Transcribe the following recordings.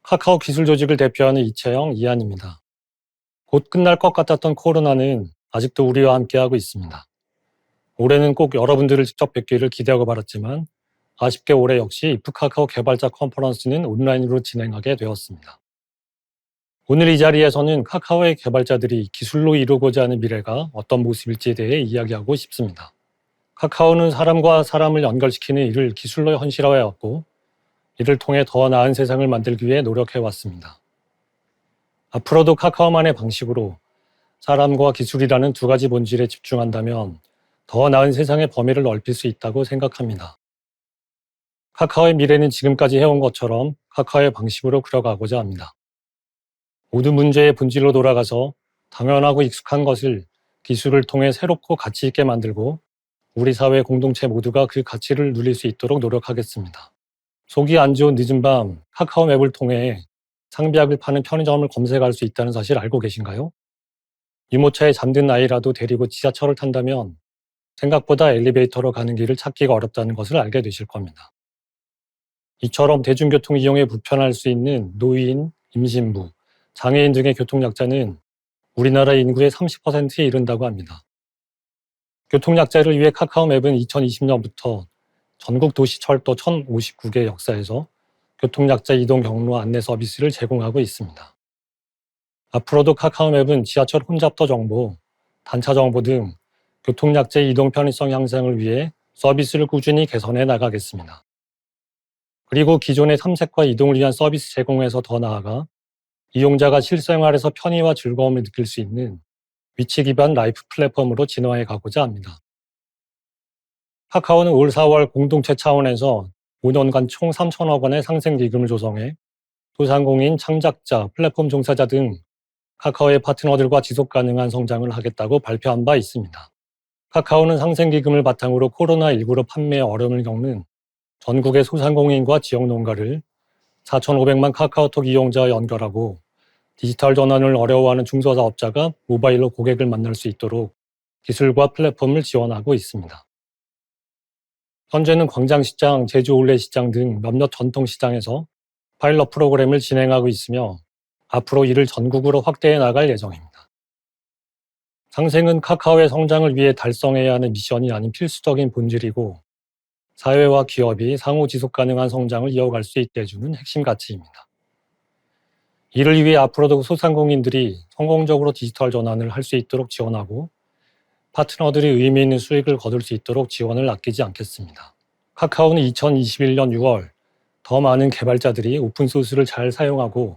카카오 기술 조직을 대표하는 이채영, 이한입니다. 곧 끝날 것 같았던 코로나는 아직도 우리와 함께하고 있습니다. 올해는 꼭 여러분들을 직접 뵙기를 기대하고 바랐지만 아쉽게 올해 역시 이프 카카오 개발자 컨퍼런스는 온라인으로 진행하게 되었습니다. 오늘 이 자리에서는 카카오의 개발자들이 기술로 이루고자 하는 미래가 어떤 모습일지에 대해 이야기하고 싶습니다. 카카오는 사람과 사람을 연결시키는 일을 기술로 현실화해왔고 이를 통해 더 나은 세상을 만들기 위해 노력해왔습니다. 앞으로도 카카오만의 방식으로 사람과 기술이라는 두 가지 본질에 집중한다면 더 나은 세상의 범위를 넓힐 수 있다고 생각합니다. 카카오의 미래는 지금까지 해온 것처럼 카카오의 방식으로 그려가고자 합니다. 모든 문제의 본질로 돌아가서 당연하고 익숙한 것을 기술을 통해 새롭고 가치 있게 만들고 우리 사회 공동체 모두가 그 가치를 누릴 수 있도록 노력하겠습니다. 속이 안 좋은 늦은 밤 카카오 맵을 통해 상비약을 파는 편의점을 검색할 수 있다는 사실 알고 계신가요? 유모차에 잠든 아이라도 데리고 지하철을 탄다면 생각보다 엘리베이터로 가는 길을 찾기가 어렵다는 것을 알게 되실 겁니다. 이처럼 대중교통 이용에 불편할 수 있는 노인, 임신부, 장애인 등의 교통약자는 우리나라 인구의 30%에 이른다고 합니다. 교통약자를 위해 카카오 맵은 2020년부터 전국 도시철도 1059개 역사에서 교통약자 이동 경로 안내 서비스를 제공하고 있습니다. 앞으로도 카카오 맵은 지하철 혼잡도 정보, 단차 정보 등 교통약자의 이동 편의성 향상을 위해 서비스를 꾸준히 개선해 나가겠습니다. 그리고 기존의 탐색과 이동을 위한 서비스 제공에서 더 나아가 이용자가 실생활에서 편의와 즐거움을 느낄 수 있는 위치 기반 라이프 플랫폼으로 진화해 가고자 합니다. 카카오는 올 4월 공동체 차원에서 5년간 총 3천억 원의 상생기금을 조성해 소상공인, 창작자, 플랫폼 종사자 등 카카오의 파트너들과 지속 가능한 성장을 하겠다고 발표한 바 있습니다. 카카오는 상생기금을 바탕으로 코로나19로 판매에 어려움을 겪는 전국의 소상공인과 지역 농가를 4,500만 카카오톡 이용자와 연결하고 디지털 전환을 어려워하는 중소사업자가 모바일로 고객을 만날 수 있도록 기술과 플랫폼을 지원하고 있습니다. 현재는 광장시장, 제주 올레시장 등 몇몇 전통시장에서 파일럿 프로그램을 진행하고 있으며 앞으로 이를 전국으로 확대해 나갈 예정입니다. 상생은 카카오의 성장을 위해 달성해야 하는 미션이 아닌 필수적인 본질이고 사회와 기업이 상호 지속 가능한 성장을 이어갈 수 있게 해주는 핵심 가치입니다. 이를 위해 앞으로도 소상공인들이 성공적으로 디지털 전환을 할 수 있도록 지원하고 파트너들이 의미 있는 수익을 거둘 수 있도록 지원을 아끼지 않겠습니다. 카카오는 2021년 6월 더 많은 개발자들이 오픈소스를 잘 사용하고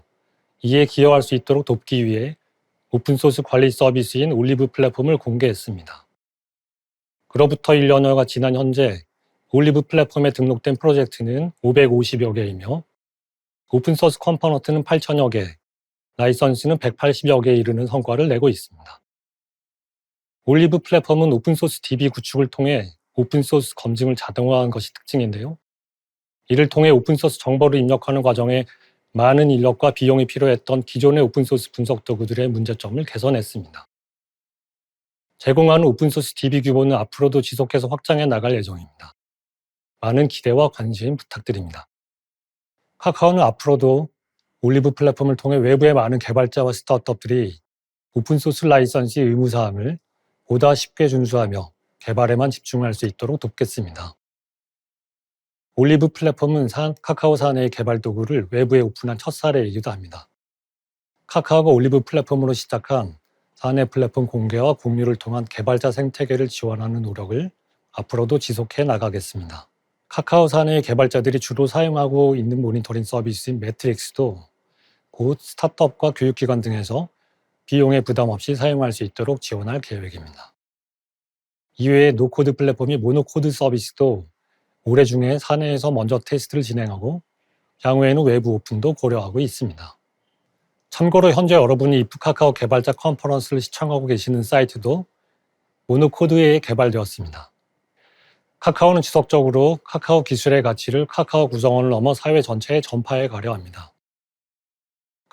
이에 기여할 수 있도록 돕기 위해 오픈소스 관리 서비스인 올리브 플랫폼을 공개했습니다. 그로부터 1년여가 지난 현재 올리브 플랫폼에 등록된 프로젝트는 550여 개이며 오픈소스 컴포넌트는 8천여 개, 라이선스는 180여 개에 이르는 성과를 내고 있습니다. 올리브 플랫폼은 오픈소스 DB 구축을 통해 오픈소스 검증을 자동화한 것이 특징인데요. 이를 통해 오픈소스 정보를 입력하는 과정에 많은 인력과 비용이 필요했던 기존의 오픈소스 분석 도구들의 문제점을 개선했습니다. 제공하는 오픈소스 DB 규모는 앞으로도 지속해서 확장해 나갈 예정입니다. 많은 기대와 관심 부탁드립니다. 카카오는 앞으로도 올리브 플랫폼을 통해 외부의 많은 개발자와 스타트업들이 오픈소스 라이선스 의무사항을 보다 쉽게 준수하며 개발에만 집중할 수 있도록 돕겠습니다. 올리브 플랫폼은 카카오 사내의 개발 도구를 외부에 오픈한 첫 사례이기도 합니다. 카카오가 올리브 플랫폼으로 시작한 사내 플랫폼 공개와 공유를 통한 개발자 생태계를 지원하는 노력을 앞으로도 지속해 나가겠습니다. 카카오 사내의 개발자들이 주로 사용하고 있는 모니터링 서비스인 매트릭스도 곧 스타트업과 교육기관 등에서 비용에 부담 없이 사용할 수 있도록 지원할 계획입니다. 이외에 노코드 플랫폼이 모노코드 서비스도 올해 중에 사내에서 먼저 테스트를 진행하고 향후에는 외부 오픈도 고려하고 있습니다. 참고로 현재 여러분이 이프 카카오 개발자 컨퍼런스를 시청하고 계시는 사이트도 모노코드에 개발되었습니다. 카카오는 지속적으로 카카오 기술의 가치를 카카오 구성원을 넘어 사회 전체에 전파해 가려 합니다.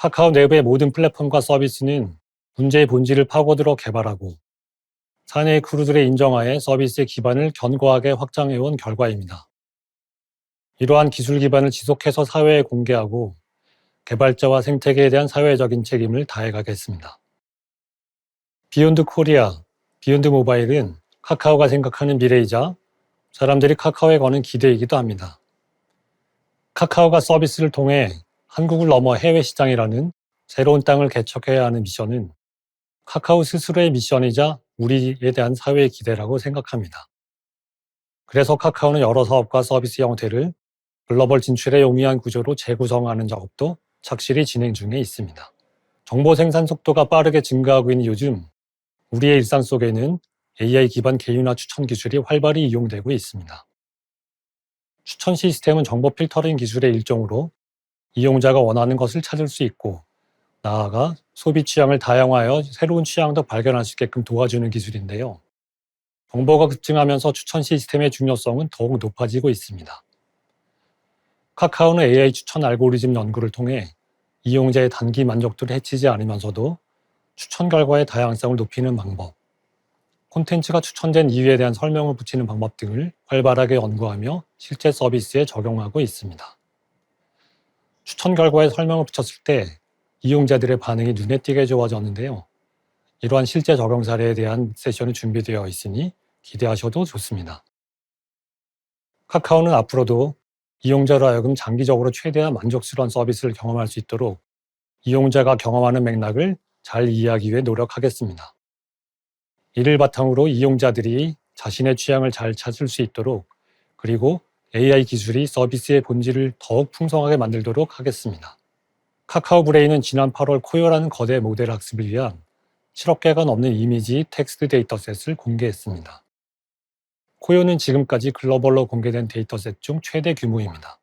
카카오 내부의 모든 플랫폼과 서비스는 문제의 본질을 파고들어 개발하고 사내의 크루들의 인정하에 서비스의 기반을 견고하게 확장해온 결과입니다. 이러한 기술 기반을 지속해서 사회에 공개하고 개발자와 생태계에 대한 사회적인 책임을 다해가겠습니다. 비욘드 코리아, 비욘드 모바일은 카카오가 생각하는 미래이자 사람들이 카카오에 거는 기대이기도 합니다. 카카오가 서비스를 통해 한국을 넘어 해외 시장이라는 새로운 땅을 개척해야 하는 미션은 카카오 스스로의 미션이자 우리에 대한 사회의 기대라고 생각합니다. 그래서 카카오는 여러 사업과 서비스 형태를 글로벌 진출에 용이한 구조로 재구성하는 작업도 착실히 진행 중에 있습니다. 정보 생산 속도가 빠르게 증가하고 있는 요즘 우리의 일상 속에는 AI 기반 개인화 추천 기술이 활발히 이용되고 있습니다. 추천 시스템은 정보 필터링 기술의 일종으로 이용자가 원하는 것을 찾을 수 있고 나아가 소비 취향을 다양화하여 새로운 취향도 발견할 수 있게끔 도와주는 기술인데요. 정보가 급증하면서 추천 시스템의 중요성은 더욱 높아지고 있습니다. 카카오는 AI 추천 알고리즘 연구를 통해 이용자의 단기 만족도를 해치지 않으면서도 추천 결과의 다양성을 높이는 방법, 콘텐츠가 추천된 이유에 대한 설명을 붙이는 방법 등을 활발하게 연구하며 실제 서비스에 적용하고 있습니다. 추천 결과에 설명을 붙였을 때 이용자들의 반응이 눈에 띄게 좋아졌는데요. 이러한 실제 적용 사례에 대한 세션이 준비되어 있으니 기대하셔도 좋습니다. 카카오는 앞으로도 이용자로 하여금 장기적으로 최대한 만족스러운 서비스를 경험할 수 있도록 이용자가 경험하는 맥락을 잘 이해하기 위해 노력하겠습니다. 이를 바탕으로 이용자들이 자신의 취향을 잘 찾을 수 있도록 그리고 AI 기술이 서비스의 본질을 더욱 풍성하게 만들도록 하겠습니다. 카카오 브레인은 지난 8월 코요라는 거대 모델 학습을 위한 7억 개가 넘는 이미지 텍스트 데이터셋을 공개했습니다. 코요는 지금까지 글로벌로 공개된 데이터셋 중 최대 규모입니다.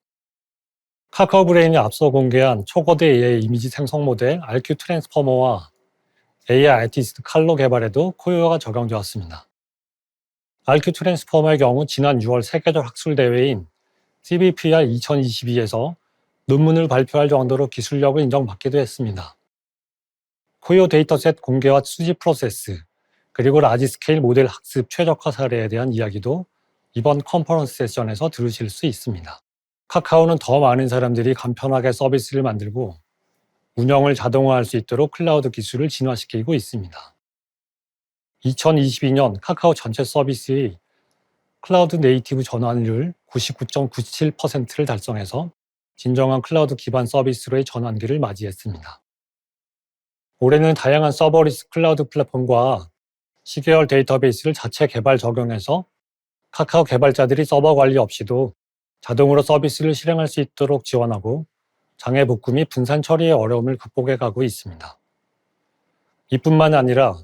카카오 브레인이 앞서 공개한 초거대 AI 이미지 생성 모델 RQ 트랜스포머와 AI 아티스트 칼로 개발에도 코요가 적용되었습니다. RQ 트랜스포머의 경우 지난 6월 세계적 학술 대회인 CVPR 2022에서 논문을 발표할 정도로 기술력을 인정받기도 했습니다. 코요 데이터셋 공개와 수집 프로세스, 그리고 라지 스케일 모델 학습 최적화 사례에 대한 이야기도 이번 컨퍼런스 세션에서 들으실 수 있습니다. 카카오는 더 많은 사람들이 간편하게 서비스를 만들고 운영을 자동화할 수 있도록 클라우드 기술을 진화시키고 있습니다. 2022년 카카오 전체 서비스의 클라우드 네이티브 전환율 99.97%를 달성해서 진정한 클라우드 기반 서비스로의 전환기를 맞이했습니다. 올해는 다양한 서버리스 클라우드 플랫폼과 시계열 데이터베이스를 자체 개발 적용해서 카카오 개발자들이 서버 관리 없이도 자동으로 서비스를 실행할 수 있도록 지원하고 장애 복구 및 분산 처리의 어려움을 극복해 가고 있습니다. 이뿐만 아니라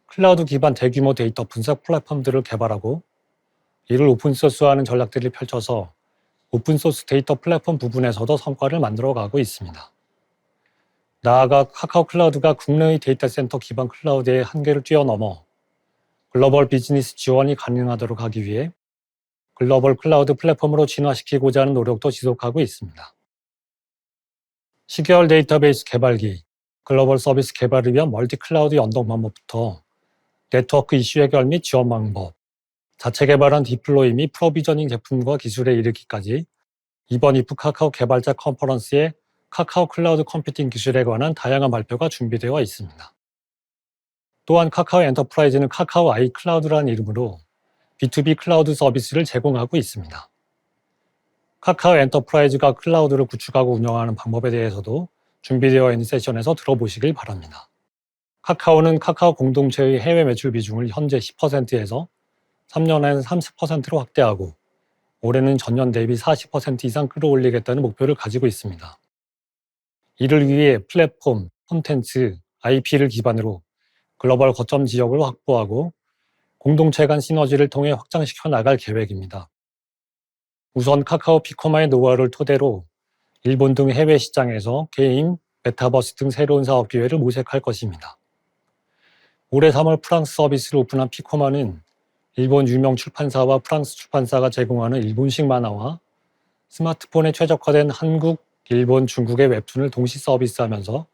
클라우드 기반 대규모 데이터 분석 플랫폼들을 개발하고 이를 오픈소스화하는 전략들을 펼쳐서 오픈소스 데이터 플랫폼 부분에서도 성과를 만들어가고 있습니다. 나아가 카카오 클라우드가 국내의 데이터 센터 기반 클라우드의 한계를 뛰어넘어 글로벌 비즈니스 지원이 가능하도록 하기 위해 글로벌 클라우드 플랫폼으로 진화시키고자 하는 노력도 지속하고 있습니다. 시계열 데이터베이스 개발기, 글로벌 서비스 개발을 위한 멀티 클라우드 연동 방법부터 네트워크 이슈 해결 및 지원 방법, 자체 개발한 디플로이 및 프로비저닝 제품과 기술에 이르기까지 이번 이프 카카오 개발자 컨퍼런스에 카카오 클라우드 컴퓨팅 기술에 관한 다양한 발표가 준비되어 있습니다. 또한 카카오 엔터프라이즈는 카카오 아이 클라우드라는 이름으로 B2B 클라우드 서비스를 제공하고 있습니다. 카카오 엔터프라이즈가 클라우드를 구축하고 운영하는 방법에 대해서도 준비되어 있는 세션에서 들어보시길 바랍니다. 카카오는 카카오 공동체의 해외 매출 비중을 현재 10%에서 3년에는 30%로 확대하고 올해는 전년 대비 40% 이상 끌어올리겠다는 목표를 가지고 있습니다. 이를 위해 플랫폼, 콘텐츠, IP를 기반으로 글로벌 거점 지역을 확보하고 공동체 간 시너지를 통해 확장시켜 나갈 계획입니다. 우선 카카오 피코마의 노하우를 토대로 일본 등 해외 시장에서 게임, 메타버스 등 새로운 사업 기회를 모색할 것입니다. 올해 3월 프랑스 서비스를 오픈한 피코마는 일본 유명 출판사와 프랑스 출판사가 제공하는 일본식 만화와 스마트폰에 최적화된 한국, 일본, 중국의 웹툰을 동시 서비스하면서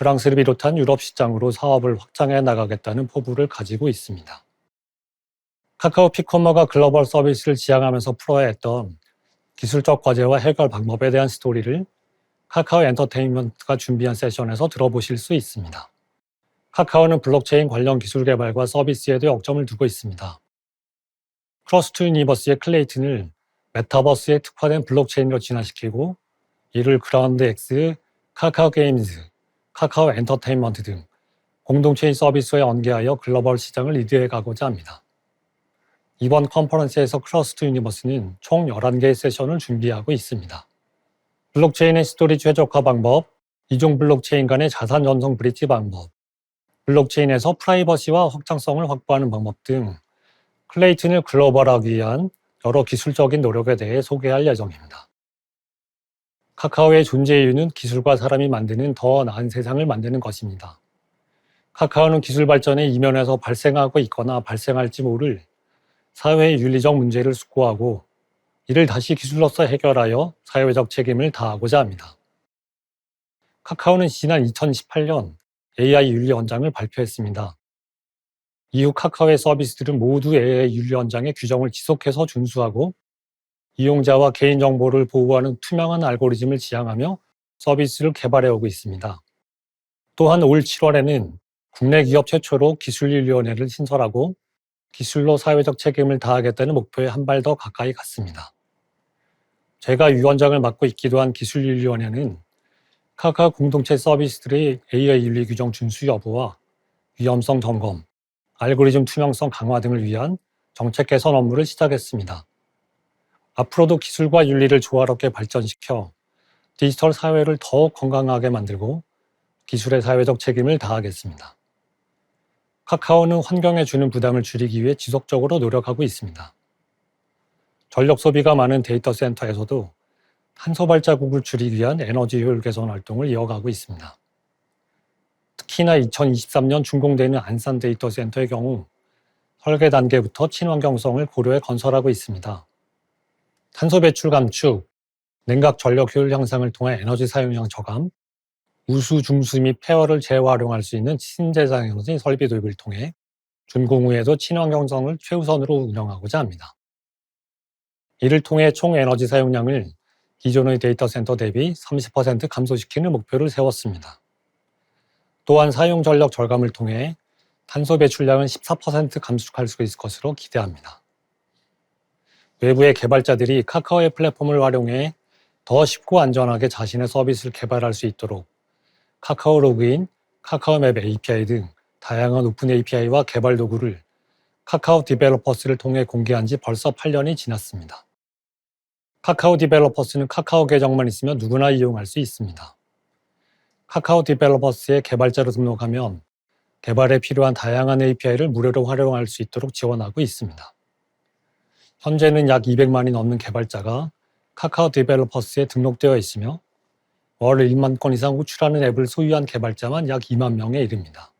프랑스를 비롯한 유럽 시장으로 사업을 확장해 나가겠다는 포부를 가지고 있습니다. 카카오 피코머가 글로벌 서비스를 지향하면서 풀어야 했던 기술적 과제와 해결 방법에 대한 스토리를 카카오 엔터테인먼트가 준비한 세션에서 들어보실 수 있습니다. 카카오는 블록체인 관련 기술 개발과 서비스에도 역점을 두고 있습니다. 크로스2 유니버스의 클레이튼을 메타버스에 특화된 블록체인으로 진화시키고 이를 그라운드 X, 카카오 게임즈, 카카오 엔터테인먼트 등 공동체인 서비스에 연계하여 글로벌 시장을 리드해 가고자 합니다. 이번 컨퍼런스에서 크로스2 유니버스는 총 11개의 세션을 준비하고 있습니다. 블록체인의 스토리 최적화 방법, 이종 블록체인 간의 자산 전송 브릿지 방법, 블록체인에서 프라이버시와 확장성을 확보하는 방법 등 클레이튼을 글로벌하기 위한 여러 기술적인 노력에 대해 소개할 예정입니다. 카카오의 존재 이유는 기술과 사람이 만드는 더 나은 세상을 만드는 것입니다. 카카오는 기술 발전의 이면에서 발생하고 있거나 발생할지 모를 사회의 윤리적 문제를 숙고하고 이를 다시 기술로서 해결하여 사회적 책임을 다하고자 합니다. 카카오는 지난 2018년 AI 윤리 원장을 발표했습니다. 이후 카카오의 서비스들은 모두 AI 윤리 원장의 규정을 지속해서 준수하고 이용자와 개인정보를 보호하는 투명한 알고리즘을 지향하며 서비스를 개발해오고 있습니다. 또한 올 7월에는 국내 기업 최초로 기술윤리위원회를 신설하고 기술로 사회적 책임을 다하겠다는 목표에 한 발 더 가까이 갔습니다. 제가 위원장을 맡고 있기도 한 기술윤리위원회는 카카오 공동체 서비스들의 AI 윤리 규정 준수 여부와 위험성 점검, 알고리즘 투명성 강화 등을 위한 정책 개선 업무를 시작했습니다. 앞으로도 기술과 윤리를 조화롭게 발전시켜 디지털 사회를 더욱 건강하게 만들고 기술의 사회적 책임을 다하겠습니다. 카카오는 환경에 주는 부담을 줄이기 위해 지속적으로 노력하고 있습니다. 전력 소비가 많은 데이터 센터에서도 탄소 발자국을 줄이기 위한 에너지 효율 개선 활동을 이어가고 있습니다. 특히나 2023년 준공되는 안산 데이터 센터의 경우 설계 단계부터 친환경성을 고려해 건설하고 있습니다. 탄소 배출 감축, 냉각 전력 효율 향상을 통해 에너지 사용량 저감, 우수, 중수 및 폐허를 재활용할 수 있는 신재생 에너지 설비 도입을 통해 준공 후에도 친환경성을 최우선으로 운영하고자 합니다. 이를 통해 총 에너지 사용량을 기존의 데이터 센터 대비 30% 감소시키는 목표를 세웠습니다. 또한 사용 전력 절감을 통해 탄소 배출량은 14% 감축할 수 있을 것으로 기대합니다. 외부의 개발자들이 카카오의 플랫폼을 활용해 더 쉽고 안전하게 자신의 서비스를 개발할 수 있도록 카카오 로그인, 카카오맵 API 등 다양한 오픈 API와 개발 도구를 카카오 디벨로퍼스를 통해 공개한 지 벌써 8년이 지났습니다. 카카오 디벨로퍼스는 카카오 계정만 있으면 누구나 이용할 수 있습니다. 카카오 디벨로퍼스에 개발자로 등록하면 개발에 필요한 다양한 API를 무료로 활용할 수 있도록 지원하고 있습니다. 현재는 약 200만이 넘는 개발자가 카카오 디벨로퍼스에 등록되어 있으며 월 1만 건 이상 호출하는 앱을 소유한 개발자만 약 2만 명에 이릅니다.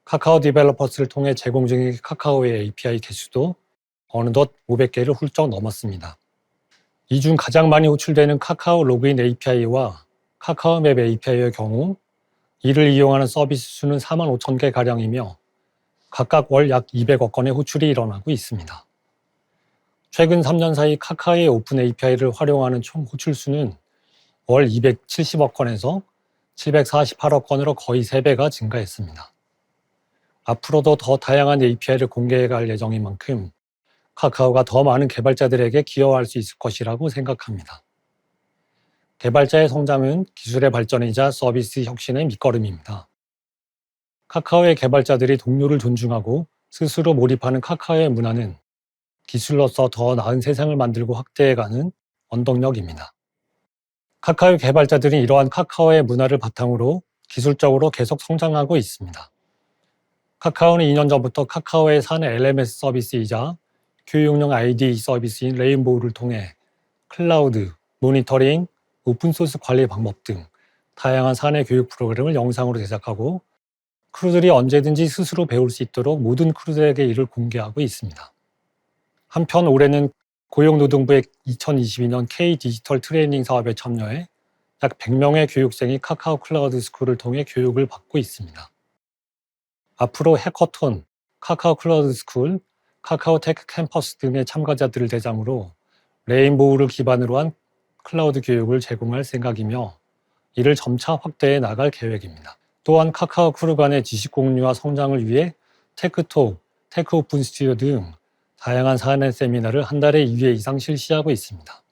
카카오 디벨로퍼스를 통해 제공 중인 카카오의 API 개수도 어느덧 500개를 훌쩍 넘었습니다. 이 중 가장 많이 호출되는 카카오 로그인 API와 카카오맵 API의 경우 이를 이용하는 서비스 수는 4만 5천 개가량이며 각각 월 약 200억 건의 호출이 일어나고 있습니다. 최근 3년 사이 카카오의 오픈 API를 활용하는 총 호출 수는 월 270억 건에서 748억 건으로 거의 3배가 증가했습니다. 앞으로도 더 다양한 API를 공개해 갈 예정인 만큼 카카오가 더 많은 개발자들에게 기여할 수 있을 것이라고 생각합니다. 개발자의 성장은 기술의 발전이자 서비스 혁신의 밑거름입니다. 카카오의 개발자들이 동료를 존중하고 스스로 몰입하는 카카오의 문화는 기술로서 더 나은 세상을 만들고 확대해가는 원동력입니다. 카카오 개발자들이 이러한 카카오의 문화를 바탕으로 기술적으로 계속 성장하고 있습니다. 카카오는 2년 전부터 카카오의 사내 LMS 서비스이자 교육용 IDE 서비스인 레인보우를 통해 클라우드, 모니터링, 오픈소스 관리 방법 등 다양한 사내 교육 프로그램을 영상으로 제작하고 크루들이 언제든지 스스로 배울 수 있도록 모든 크루들에게 이를 공개하고 있습니다. 한편 올해는 고용노동부의 2022년 K 디지털 트레이닝 사업에 참여해 약 100명의 교육생이 카카오 클라우드 스쿨을 통해 교육을 받고 있습니다. 앞으로 해커톤, 카카오 클라우드 스쿨, 카카오테크 캠퍼스 등의 참가자들을 대상으로 레인보우를 기반으로 한 클라우드 교육을 제공할 생각이며 이를 점차 확대해 나갈 계획입니다. 또한 카카오 크루 간의 지식 공유와 성장을 위해 테크톡, 테크 오픈 스튜디오 등 다양한 사내 세미나를 한 달에 2회 이상 실시하고 있습니다.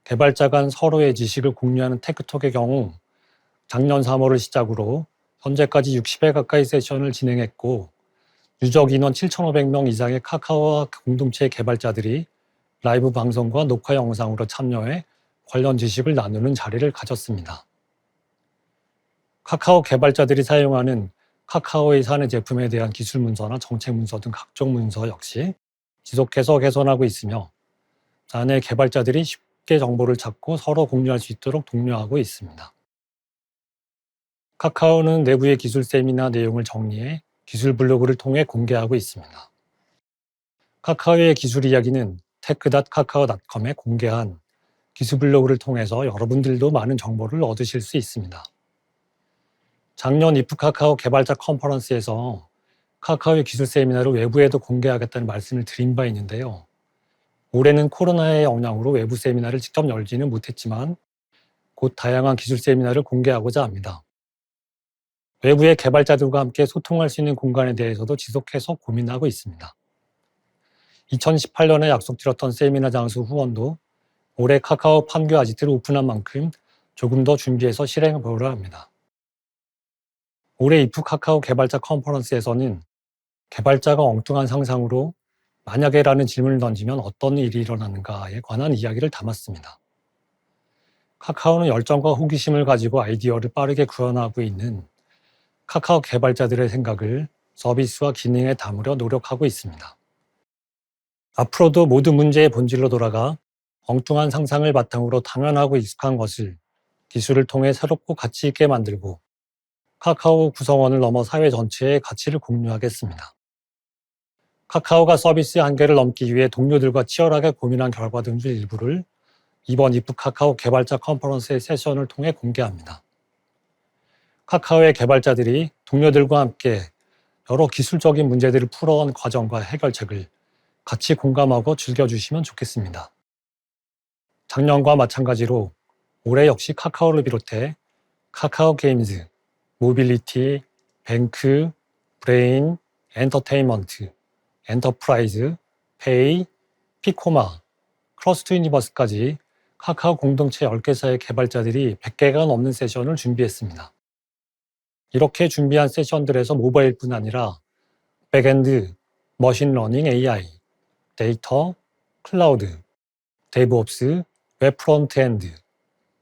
개발자 간 서로의 지식을 공유하는 테크톡의 경우 작년 3월을 시작으로 현재까지 60회 가까이 세션을 진행했고 유적 인원 7,500명 이상의 카카오 공동체 개발자들이 라이브 방송과 녹화 영상으로 참여해 관련 지식을 나누는 자리를 가졌습니다. 카카오 개발자들이 사용하는 카카오의 사내 제품에 대한 기술 문서나 정책 문서 등 각종 문서 역시 지속해서 개선하고 있으며 사내 개발자들이 쉽게 정보를 찾고 서로 공유할 수 있도록 독려하고 있습니다. 카카오는 내부의 기술 세미나 내용을 정리해 기술 블로그를 통해 공개하고 있습니다. 카카오의 기술 이야기는 tech.kakao.com에 공개한 기술 블로그를 통해서 여러분들도 많은 정보를 얻으실 수 있습니다. 작년 이프 카카오 개발자 컨퍼런스에서 카카오의 기술 세미나를 외부에도 공개하겠다는 말씀을 드린 바 있는데요. 올해는 코로나의 영향으로 외부 세미나를 직접 열지는 못했지만 곧 다양한 기술 세미나를 공개하고자 합니다. 외부의 개발자들과 함께 소통할 수 있는 공간에 대해서도 지속해서 고민하고 있습니다. 2018년에 약속드렸던 세미나 장소 후원도 올해 카카오 판교 아지트를 오픈한 만큼 조금 더 준비해서 실행해 보려 합니다. 올해 이프 카카오 개발자 컨퍼런스에서는 개발자가 엉뚱한 상상으로 만약에라는 질문을 던지면 어떤 일이 일어나는가에 관한 이야기를 담았습니다. 카카오는 열정과 호기심을 가지고 아이디어를 빠르게 구현하고 있는 카카오 개발자들의 생각을 서비스와 기능에 담으려 노력하고 있습니다. 앞으로도 모든 문제의 본질로 돌아가 엉뚱한 상상을 바탕으로 당연하고 익숙한 것을 기술을 통해 새롭고 가치 있게 만들고 카카오 구성원을 넘어 사회 전체의 가치를 공유하겠습니다. 카카오가 서비스의 한계를 넘기 위해 동료들과 치열하게 고민한 결과들 중 일부를 이번 이프 카카오 개발자 컨퍼런스의 세션을 통해 공개합니다. 카카오의 개발자들이 동료들과 함께 여러 기술적인 문제들을 풀어온 과정과 해결책을 같이 공감하고 즐겨주시면 좋겠습니다. 작년과 마찬가지로 올해 역시 카카오를 비롯해 카카오 게임즈, 모빌리티, 뱅크, 브레인, 엔터테인먼트, 엔터프라이즈, 페이, 피코마, 크로스트 유니버스까지 카카오 공동체 10개사의 개발자들이 100개가 넘는 세션을 준비했습니다. 이렇게 준비한 세션들에서 모바일뿐 아니라 백엔드, 머신러닝 AI, 데이터, 클라우드, 데브옵스, 웹 프론트엔드,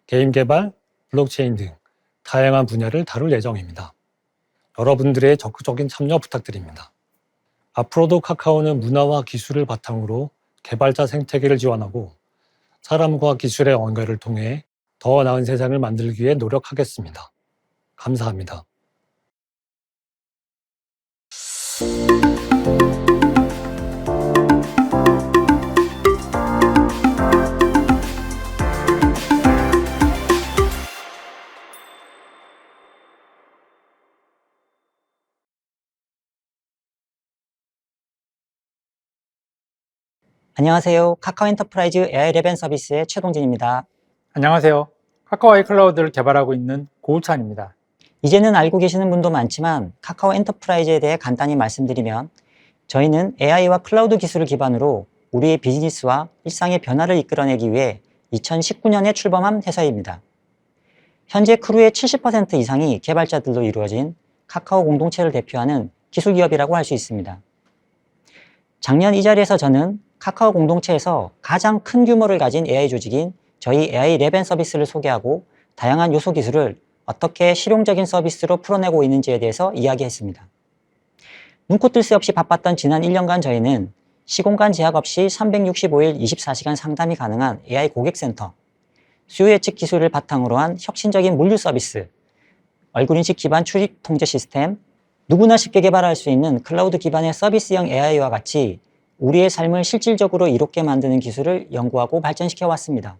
게임 개발, 블록체인 등 다양한 분야를 다룰 예정입니다. 여러분들의 적극적인 참여 부탁드립니다. 앞으로도 카카오는 문화와 기술을 바탕으로 개발자 생태계를 지원하고 사람과 기술의 연결을 통해 더 나은 세상을 만들기 위해 노력하겠습니다. 감사합니다. 안녕하세요. 카카오 엔터프라이즈 AI 랩 앤 서비스의 최동진입니다. 안녕하세요. 카카오 아이클라우드를 개발하고 있는 고우찬입니다. 이제는 알고 계시는 분도 많지만 카카오 엔터프라이즈에 대해 간단히 말씀드리면 저희는 AI와 클라우드 기술을 기반으로 우리의 비즈니스와 일상의 변화를 이끌어내기 위해 2019년에 출범한 회사입니다. 현재 크루의 70% 이상이 개발자들로 이루어진 카카오 공동체를 대표하는 기술기업이라고 할 수 있습니다. 작년 이 자리에서 저는 카카오 공동체에서 가장 큰 규모를 가진 AI 조직인 저희 AI 랩 앤 서비스를 소개하고 다양한 요소 기술을 어떻게 실용적인 서비스로 풀어내고 있는지에 대해서 이야기했습니다. 눈코 뜰 새 없이 바빴던 지난 1년간 저희는 시공간 제약 없이 365일 24시간 상담이 가능한 AI 고객센터, 수요 예측 기술을 바탕으로 한 혁신적인 물류 서비스, 얼굴 인식 기반 출입 통제 시스템, 누구나 쉽게 개발할 수 있는 클라우드 기반의 서비스형 AI와 같이 우리의 삶을 실질적으로 이롭게 만드는 기술을 연구하고 발전시켜 왔습니다.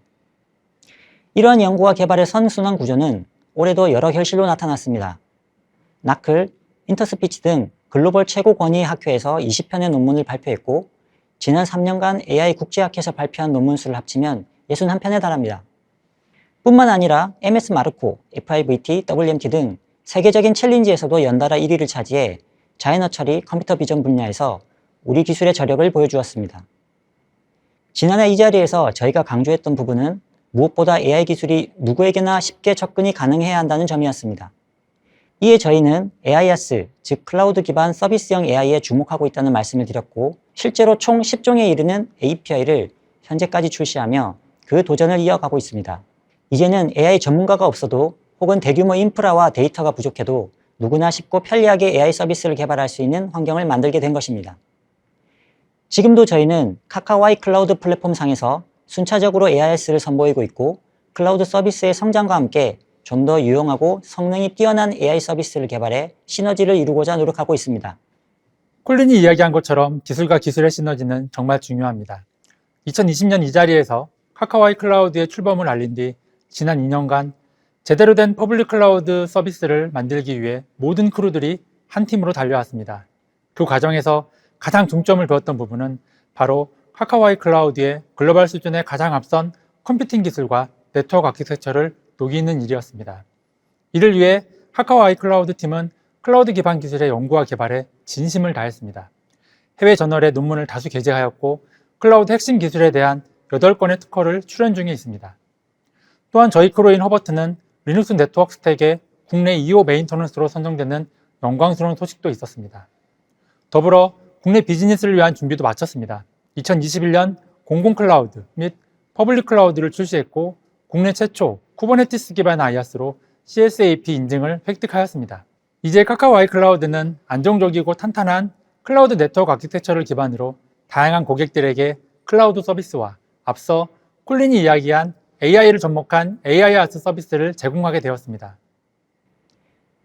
이러한 연구와 개발의 선순환 구조는 올해도 여러 결실로 나타났습니다. 나클, 인터스피치 등 글로벌 최고 권위의 학회에서 20편의 논문을 발표했고 지난 3년간 AI 국제학회에서 발표한 논문 수를 합치면 61편에 달합니다. 뿐만 아니라 MS 마르코, FIVT, WMT 등 세계적인 챌린지에서도 연달아 1위를 차지해 자연어 처리, 컴퓨터 비전 분야에서 우리 기술의 저력을 보여주었습니다. 지난해 이 자리에서 저희가 강조했던 부분은 무엇보다 AI 기술이 누구에게나 쉽게 접근이 가능해야 한다는 점이었습니다. 이에 저희는 AIaaS, 즉 클라우드 기반 서비스형 AI에 주목하고 있다는 말씀을 드렸고 실제로 총 10종에 이르는 API를 현재까지 출시하며 그 도전을 이어가고 있습니다. 이제는 AI 전문가가 없어도 혹은 대규모 인프라와 데이터가 부족해도 누구나 쉽고 편리하게 AI 서비스를 개발할 수 있는 환경을 만들게 된 것입니다. 지금도 저희는 카카오아이 클라우드 플랫폼 상에서 순차적으로 AIaaS를 선보이고 있고 클라우드 서비스의 성장과 함께 좀 더 유용하고 성능이 뛰어난 AI 서비스를 개발해 시너지를 이루고자 노력하고 있습니다. 콜린이 이야기한 것처럼 기술과 기술의 시너지는 정말 중요합니다. 2020년 이 자리에서 카카오아이 클라우드의 출범을 알린 뒤 지난 2년간 제대로 된 퍼블릭 클라우드 서비스를 만들기 위해 모든 크루들이 한 팀으로 달려왔습니다. 그 과정에서 가장 중점을 두었던 부분은 바로 카카오아이 클라우드의 글로벌 수준의 가장 앞선 컴퓨팅 기술과 네트워크 아키텍처를 녹이는 일이었습니다. 이를 위해 카카오아이 클라우드 팀은 클라우드 기반 기술의 연구와 개발에 진심을 다했습니다. 해외 저널에 논문을 다수 게재하였고 클라우드 핵심 기술에 대한 8건의 특허를 출연 중에 있습니다. 또한 저희 크루인 허버트는 리눅스 네트워크 스택의 국내 2호 메인터넌스로 선정되는 영광스러운 소식도 있었습니다. 더불어 국내 비즈니스를 위한 준비도 마쳤습니다. 2021년 공공 클라우드 및 퍼블릭 클라우드를 출시했고 국내 최초 쿠버네티스 기반 IaaS로 CSAP 인증을 획득하였습니다. 이제 카카오아이 클라우드는 안정적이고 탄탄한 클라우드 네트워크 아키텍처를 기반으로 다양한 고객들에게 클라우드 서비스와 앞서 콜린이 이야기한 AI를 접목한 AIaaS 서비스를 제공하게 되었습니다.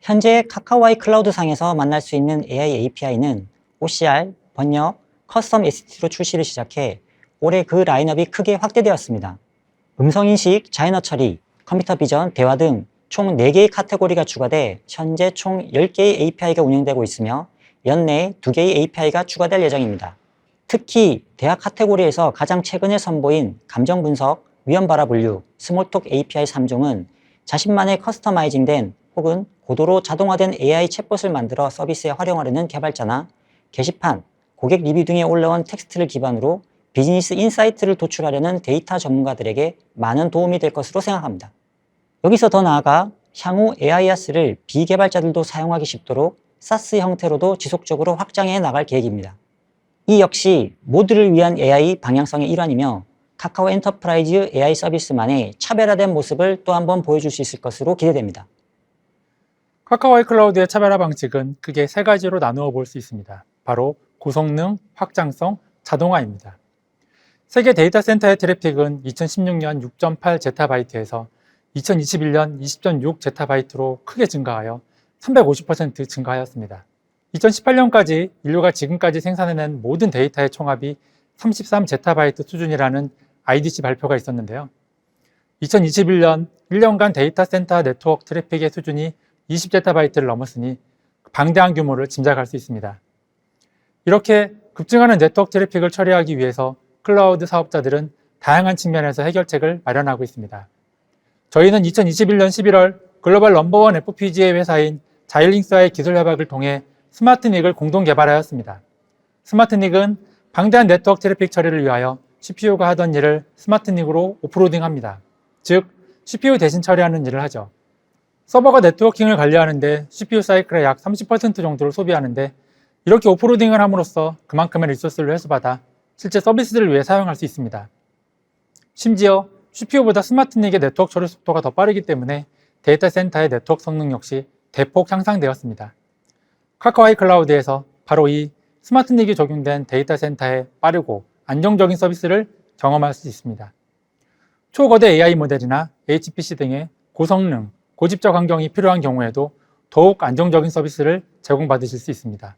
현재 카카오아이 클라우드 상에서 만날 수 있는 AI API는 OCR, 번역, 커스텀 ST로 출시를 시작해 올해 그 라인업이 크게 확대되었습니다. 음성인식, 자연어 처리, 컴퓨터 비전, 대화 등 총 4개의 카테고리가 추가돼 현재 총 10개의 API가 운영되고 있으며 연내에 2개의 API가 추가될 예정입니다. 특히 대화 카테고리에서 가장 최근에 선보인 감정 분석, 위험 발화 분류, 스몰톡 API 3종은 자신만의 커스터마이징된 혹은 고도로 자동화된 AI 챗봇을 만들어 서비스에 활용하려는 개발자나 게시판, 고객 리뷰 등에 올라온 텍스트를 기반으로 비즈니스 인사이트를 도출하려는 데이터 전문가들에게 많은 도움이 될 것으로 생각합니다. 여기서 더 나아가 향후 AIaaS를 비개발자들도 사용하기 쉽도록 SaaS 형태로도 지속적으로 확장해 나갈 계획입니다. 이 역시 모두를 위한 AI 방향성의 일환이며 카카오 엔터프라이즈 AI 서비스만의 차별화된 모습을 또 한 번 보여줄 수 있을 것으로 기대됩니다. 카카오아이 클라우드의 차별화 방식은 크게 3가지로 나누어 볼 수 있습니다. 바로 고성능, 확장성, 자동화입니다. 세계 데이터 센터의 트래픽은 2016년 6.8 제타바이트에서 2021년 20.6 제타바이트로 크게 증가하여 350% 증가하였습니다. 2018년까지 인류가 지금까지 생산해낸 모든 데이터의 총합이 33 제타바이트 수준이라는 IDC 발표가 있었는데요. 2021년 1년간 데이터 센터 네트워크 트래픽의 수준이 20 제타바이트를 넘었으니 방대한 규모를 짐작할 수 있습니다. 이렇게 급증하는 네트워크 트래픽을 처리하기 위해서 클라우드 사업자들은 다양한 측면에서 해결책을 마련하고 있습니다. 저희는 2021년 11월 글로벌 넘버원 FPGA 회사인 자일링스와의 기술 협약을 통해 스마트닉을 공동 개발하였습니다. 스마트닉은 방대한 네트워크 트래픽 처리를 위하여 CPU가 하던 일을 스마트닉으로 오프로딩합니다. 즉, CPU 대신 처리하는 일을 하죠. 서버가 네트워킹을 관리하는데 CPU 사이클의 약 30% 정도를 소비하는데 이렇게 오프로딩을 함으로써 그만큼의 리소스를 회수받아 실제 서비스들을 위해 사용할 수 있습니다. 심지어 CPU보다 스마트닉의 네트워크 처리 속도가 더 빠르기 때문에 데이터 센터의 네트워크 성능 역시 대폭 향상되었습니다. 카카오아이 클라우드에서 바로 이 스마트닉이 적용된 데이터 센터의 빠르고 안정적인 서비스를 경험할 수 있습니다. 초거대 AI 모델이나 HPC 등의 고성능, 고집적 환경이 필요한 경우에도 더욱 안정적인 서비스를 제공받으실 수 있습니다.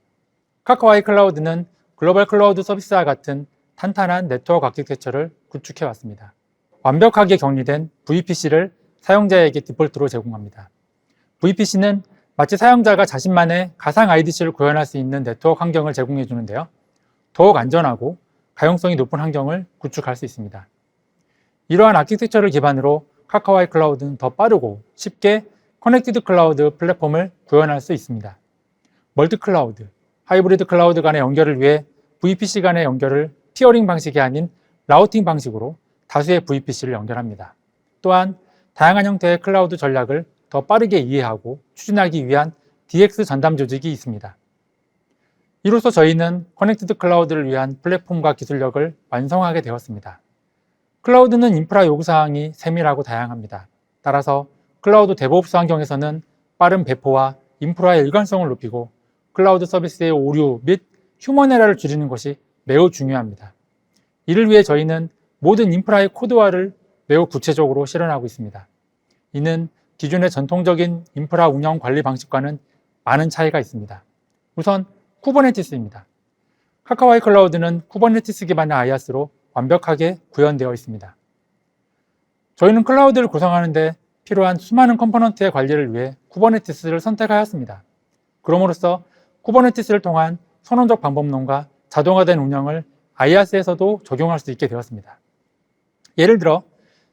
카카오아이 클라우드는 글로벌 클라우드 서비스와 같은 탄탄한 네트워크 아키텍처를 구축해 왔습니다. 완벽하게 격리된 VPC를 사용자에게 디폴트로 제공합니다. VPC는 마치 사용자가 자신만의 가상 IDC를 구현할 수 있는 네트워크 환경을 제공해 주는데요. 더욱 안전하고 가용성이 높은 환경을 구축할 수 있습니다. 이러한 아키텍처를 기반으로 카카오아이 클라우드는 더 빠르고 쉽게 커넥티드 클라우드 플랫폼을 구현할 수 있습니다. 멀티 클라우드, 하이브리드 클라우드 간의 연결을 위해 VPC 간의 연결을 피어링 방식이 아닌 라우팅 방식으로 다수의 VPC를 연결합니다. 또한 다양한 형태의 클라우드 전략을 더 빠르게 이해하고 추진하기 위한 DX 전담 조직이 있습니다. 이로써 저희는 커넥티드 클라우드를 위한 플랫폼과 기술력을 완성하게 되었습니다. 클라우드는 인프라 요구사항이 세밀하고 다양합니다. 따라서 클라우드 데브옵스 환경에서는 빠른 배포와 인프라의 일관성을 높이고 클라우드 서비스의 오류 및 휴먼 에러를 줄이는 것이 매우 중요합니다. 이를 위해 저희는 모든 인프라의 코드화를 매우 구체적으로 실현하고 있습니다. 이는 기존의 전통적인 인프라 운영 관리 방식과는 많은 차이가 있습니다. 우선 쿠버네티스입니다. 카카오아이 클라우드는 쿠버네티스 기반의 IaaS로 완벽하게 구현되어 있습니다. 저희는 클라우드를 구성하는 데 필요한 수많은 컴포넌트의 관리를 위해 쿠버네티스를 선택하였습니다. 그럼으로써 쿠버네티스를 통한 선언적 방법론과 자동화된 운영을 IaaS에서도 적용할 수 있게 되었습니다. 예를 들어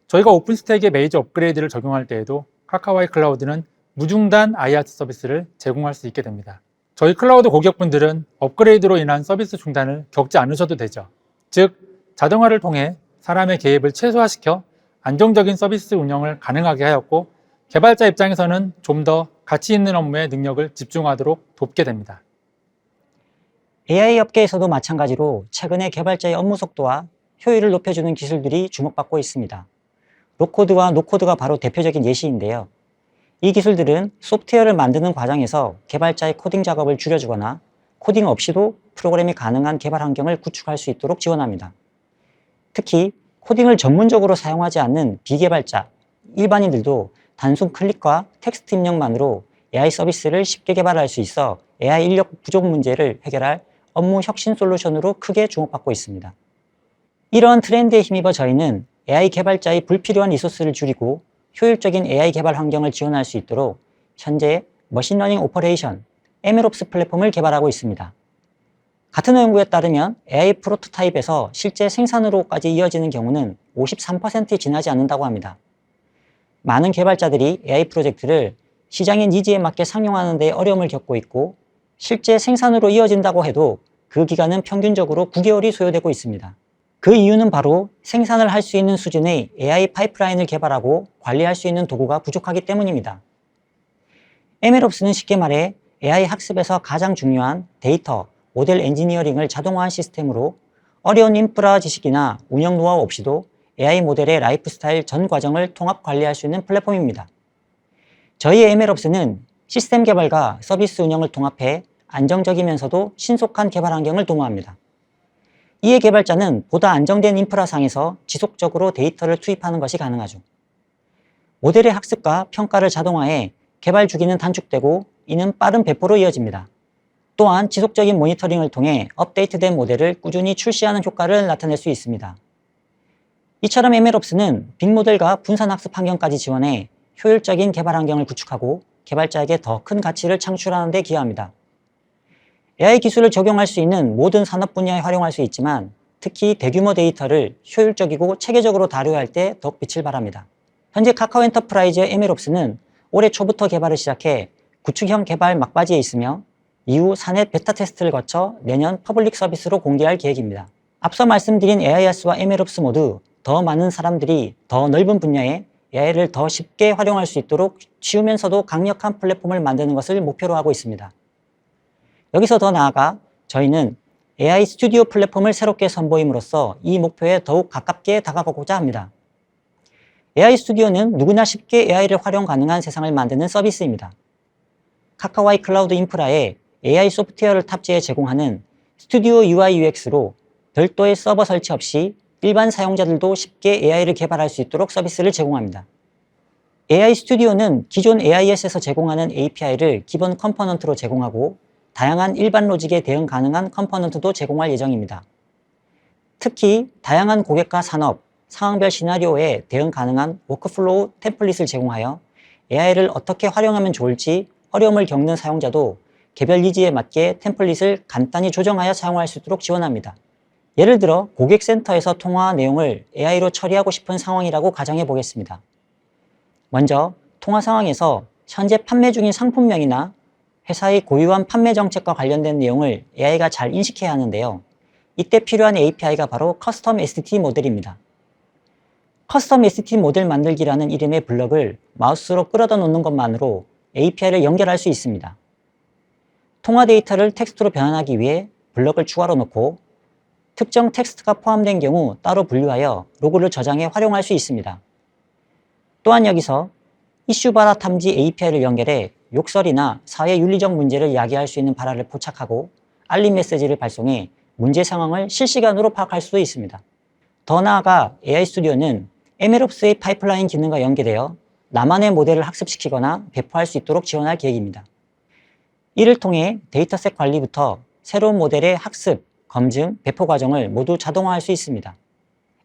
저희가 오픈스택의 메이저 업그레이드를 적용할 때에도 카카오아이 클라우드는 무중단 IaaS 서비스를 제공할 수 있게 됩니다. 저희 클라우드 고객분들은 업그레이드로 인한 서비스 중단을 겪지 않으셔도 되죠. 즉, 자동화를 통해 사람의 개입을 최소화시켜 안정적인 서비스 운영을 가능하게 하였고, 개발자 입장에서는 좀 더 가치 있는 업무에 능력을 집중하도록 돕게 됩니다. AI 업계에서도 마찬가지로 최근에 개발자의 업무 속도와 효율을 높여주는 기술들이 주목받고 있습니다. 로코드와 노코드가 바로 대표적인 예시인데요. 이 기술들은 소프트웨어를 만드는 과정에서 개발자의 코딩 작업을 줄여주거나 코딩 없이도 프로그램이 가능한 개발 환경을 구축할 수 있도록 지원합니다. 특히 코딩을 전문적으로 사용하지 않는 비개발자, 일반인들도 단순 클릭과 텍스트 입력만으로 AI 서비스를 쉽게 개발할 수 있어 AI 인력 부족 문제를 해결할 업무 혁신 솔루션으로 크게 주목받고 있습니다. 이러한 트렌드에 힘입어 저희는 AI 개발자의 불필요한 리소스를 줄이고 효율적인 AI 개발 환경을 지원할 수 있도록 현재 머신러닝 오퍼레이션, MLOps 플랫폼을 개발하고 있습니다. 같은 연구에 따르면 AI 프로토타입에서 실제 생산으로까지 이어지는 경우는 53%에 지나지 않는다고 합니다. 많은 개발자들이 AI 프로젝트를 시장의 니즈에 맞게 상용하는 데 어려움을 겪고 있고, 실제 생산으로 이어진다고 해도 그 기간은 평균적으로 9개월이 소요되고 있습니다. 그 이유는 바로 생산을 할 수 있는 수준의 AI 파이프라인을 개발하고 관리할 수 있는 도구가 부족하기 때문입니다. MLOps는 쉽게 말해 AI 학습에서 가장 중요한 데이터, 모델 엔지니어링을 자동화한 시스템으로 어려운 인프라 지식이나 운영 노하우 없이도 AI 모델의 라이프 스타일 전 과정을 통합 관리할 수 있는 플랫폼입니다. 저희의 MLOps는 시스템 개발과 서비스 운영을 통합해 안정적이면서도 신속한 개발 환경을 도모합니다. 이에 개발자는 보다 안정된 인프라상에서 지속적으로 데이터를 투입하는 것이 가능하죠. 모델의 학습과 평가를 자동화해 개발 주기는 단축되고 이는 빠른 배포로 이어집니다. 또한 지속적인 모니터링을 통해 업데이트된 모델을 꾸준히 출시하는 효과를 나타낼 수 있습니다. 이처럼 MLOps는 빅모델과 분산학습 환경까지 지원해 효율적인 개발 환경을 구축하고 개발자에게 더 큰 가치를 창출하는 데 기여합니다. AI 기술을 적용할 수 있는 모든 산업 분야에 활용할 수 있지만 특히 대규모 데이터를 효율적이고 체계적으로 다루어야 할 때 더욱 빛을 발합니다. 현재 카카오 엔터프라이즈의 MLOps는 올해 초부터 개발을 시작해 구축형 개발 막바지에 있으며 이후 사넷 베타 테스트를 거쳐 내년 퍼블릭 서비스로 공개할 계획입니다. 앞서 말씀드린 AIS와 MLOps 모두 더 많은 사람들이 더 넓은 분야에 AI를 더 쉽게 활용할 수 있도록 쉬우면서도 강력한 플랫폼을 만드는 것을 목표로 하고 있습니다. 여기서 더 나아가 저희는 AI 스튜디오 플랫폼을 새롭게 선보임으로써 이 목표에 더욱 가깝게 다가가고자 합니다. AI 스튜디오는 누구나 쉽게 AI를 활용 가능한 세상을 만드는 서비스입니다. 카카오아이 클라우드 인프라에 AI 소프트웨어를 탑재해 제공하는 스튜디오 UI UX로 별도의 서버 설치 없이 일반 사용자들도 쉽게 AI를 개발할 수 있도록 서비스를 제공합니다. AI 스튜디오는 기존 AIS에서 제공하는 API를 기본 컴포넌트로 제공하고 다양한 일반 로직에 대응 가능한 컴포넌트도 제공할 예정입니다. 특히 다양한 고객과 산업, 상황별 시나리오에 대응 가능한 워크플로우 템플릿을 제공하여 AI를 어떻게 활용하면 좋을지 어려움을 겪는 사용자도 개별 니즈에 맞게 템플릿을 간단히 조정하여 사용할 수 있도록 지원합니다. 예를 들어 고객센터에서 통화 내용을 AI로 처리하고 싶은 상황이라고 가정해 보겠습니다. 먼저 통화 상황에서 현재 판매 중인 상품명이나 회사의 고유한 판매 정책과 관련된 내용을 AI가 잘 인식해야 하는데요. 이때 필요한 API가 바로 커스텀 SDT 모델입니다. 커스텀 SDT 모델 만들기라는 이름의 블럭을 마우스로 끌어다 놓는 것만으로 API를 연결할 수 있습니다. 통화 데이터를 텍스트로 변환하기 위해 블럭을 추가로 넣고 특정 텍스트가 포함된 경우 따로 분류하여 로그를 저장해 활용할 수 있습니다. 또한 여기서 이슈바라 탐지 API를 연결해 욕설이나 사회 윤리적 문제를 야기할 수 있는 발화를 포착하고 알림 메시지를 발송해 문제 상황을 실시간으로 파악할 수도 있습니다. 더 나아가 AI 스튜디오는 MLOps의 파이프라인 기능과 연계되어 나만의 모델을 학습시키거나 배포할 수 있도록 지원할 계획입니다. 이를 통해 데이터셋 관리부터 새로운 모델의 학습, 검증, 배포 과정을 모두 자동화할 수 있습니다.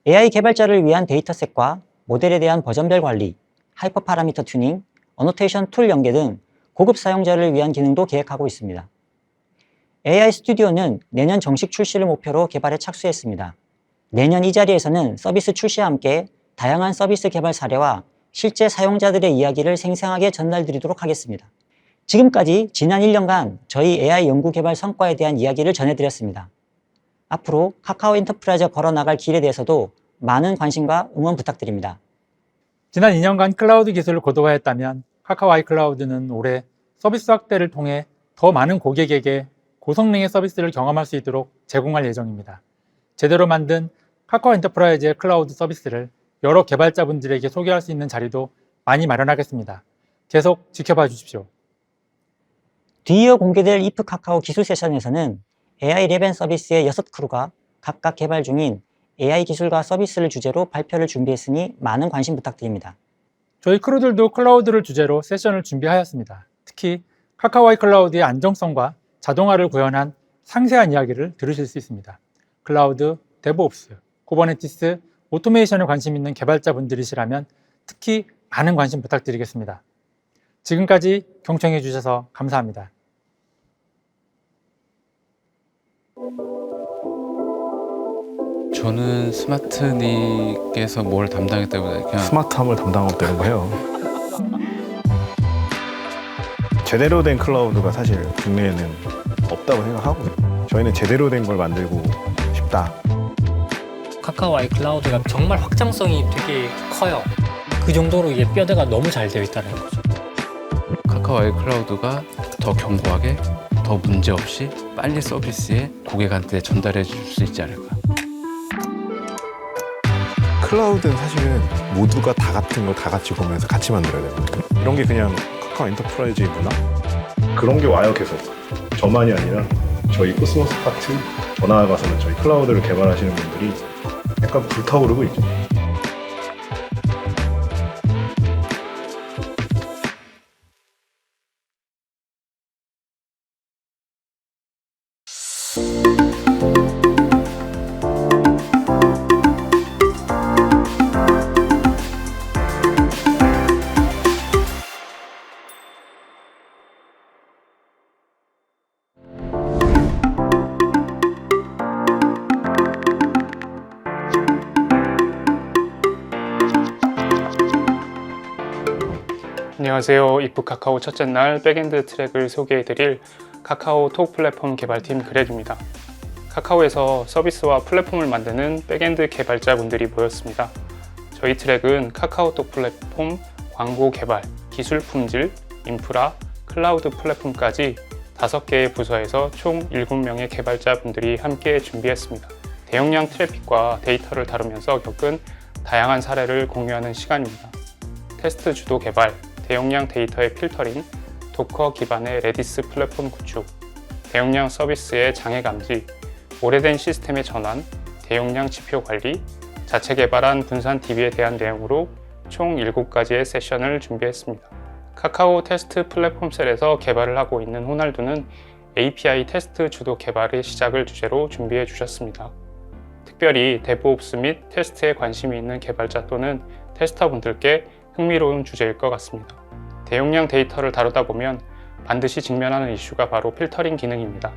AI 개발자를 위한 데이터셋과 모델에 대한 버전별 관리, 하이퍼 파라미터 튜닝, 어노테이션 툴 연계 등 고급 사용자를 위한 기능도 계획하고 있습니다. AI 스튜디오는 내년 정식 출시를 목표로 개발에 착수했습니다. 내년 이 자리에서는 서비스 출시와 함께 다양한 서비스 개발 사례와 실제 사용자들의 이야기를 생생하게 전달드리도록 하겠습니다. 지금까지 지난 1년간 저희 AI 연구 개발 성과에 대한 이야기를 전해드렸습니다. 앞으로 카카오 엔터프라이즈가 걸어나갈 길에 대해서도 많은 관심과 응원 부탁드립니다. 지난 2년간 클라우드 기술을 고도화했다면 카카오 아이클라우드는 올해 서비스 확대를 통해 더 많은 고객에게 고성능의 서비스를 경험할 수 있도록 제공할 예정입니다. 제대로 만든 카카오 엔터프라이즈의 클라우드 서비스를 여러 개발자분들에게 소개할 수 있는 자리도 많이 마련하겠습니다. 계속 지켜봐 주십시오. 뒤이어 공개될 이프 카카오 기술 세션에서는 AI 랩 앤 서비스의 6크루가 각각 개발 중인 AI 기술과 서비스를 주제로 발표를 준비했으니 많은 관심 부탁드립니다. 저희 크루들도 클라우드를 주제로 세션을 준비하였습니다. 특히 카카오 아이클라우드의 안정성과 자동화를 구현한 상세한 이야기를 들으실 수 있습니다. 클라우드, 데브옵스, 쿠버네티스, 오토메이션에 관심 있는 개발자분들이시라면 특히 많은 관심 부탁드리겠습니다. 지금까지 경청해 주셔서 감사합니다. 저는 스마트닉에서 뭘 담당했다고 그냥 스마트함을 담당하고 있는 거예요. 제대로 된 클라우드가 사실 국내에는 없다고 생각하고 저희는 제대로 된 걸 만들고 싶다. 카카오 아이클라우드가 정말 확장성이 되게 커요. 그 정도로 이게 뼈대가 너무 잘 되어 있다는 거죠. 카카오 아이클라우드가 더 견고하게, 더 문제없이 빨리 서비스에 고객한테 전달해 줄 수 있지 않을까. 클라우드는 사실은 모두가 다 같은 거 다 같이 보면서 같이 만들어야 되거든요. 이런 게 그냥 카카오 엔터프라이즈의 문화? 그런 게 와요 계속. 저만이 아니라 저희 코스모스 파트, 더 나아가서는 저희 클라우드를 개발하시는 분들이 약간 불타오르고 있죠. 안녕하세요. 이프 카카오 첫째 날 백엔드 트랙을 소개해드릴 카카오톡 플랫폼 개발팀 그렉입니다. 카카오에서 서비스와 플랫폼을 만드는 백엔드 개발자분들이 모였습니다. 저희 트랙은 카카오톡 플랫폼, 광고 개발, 기술 품질, 인프라, 클라우드 플랫폼까지 5개의 부서에서 총 7명의 개발자분들이 함께 준비했습니다. 대용량 트래픽과 데이터를 다루면서 겪은 다양한 사례를 공유하는 시간입니다. 테스트 주도 개발, 대용량 데이터의 필터링, 도커 기반의 레디스 플랫폼 구축, 대용량 서비스의 장애 감지, 오래된 시스템의 전환, 대용량 지표 관리, 자체 개발한 분산 DB에 대한 내용으로 총 7가지의 세션을 준비했습니다. 카카오 테스트 플랫폼 셀에서 개발을 하고 있는 호날두는 API 테스트 주도 개발의 시작을 주제로 준비해 주셨습니다. 특별히 데브옵스 및 테스트에 관심이 있는 개발자 또는 테스터분들께 흥미로운 주제일 것 같습니다. 대용량 데이터를 다루다 보면 반드시 직면하는 이슈가 바로 필터링 기능입니다.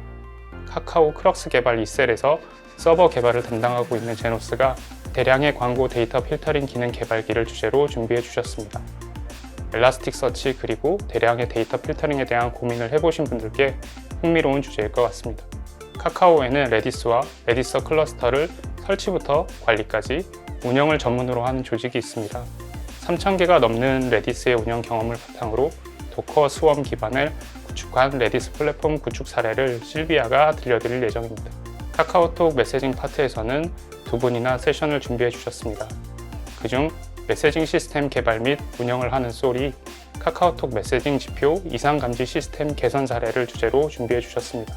카카오 크럭스 개발 이셀에서 서버 개발을 담당하고 있는 제노스가 대량의 광고 데이터 필터링 기능 개발기를 주제로 준비해 주셨습니다. 엘라스틱 서치 그리고 대량의 데이터 필터링에 대한 고민을 해보신 분들께 흥미로운 주제일 것 같습니다. 카카오에는 레디스와 레디서 클러스터를 설치부터 관리까지 운영을 전문으로 하는 조직이 있습니다. 3,000개가 넘는 레디스의 운영 경험을 바탕으로 도커 스웜 기반을 구축한 레디스 플랫폼 구축 사례를 실비아가 들려드릴 예정입니다. 카카오톡 메시징 파트에서는 두 분이나 세션을 준비해 주셨습니다. 그중 메시징 시스템 개발 및 운영을 하는 솔이 카카오톡 메시징 지표 이상 감지 시스템 개선 사례를 주제로 준비해 주셨습니다.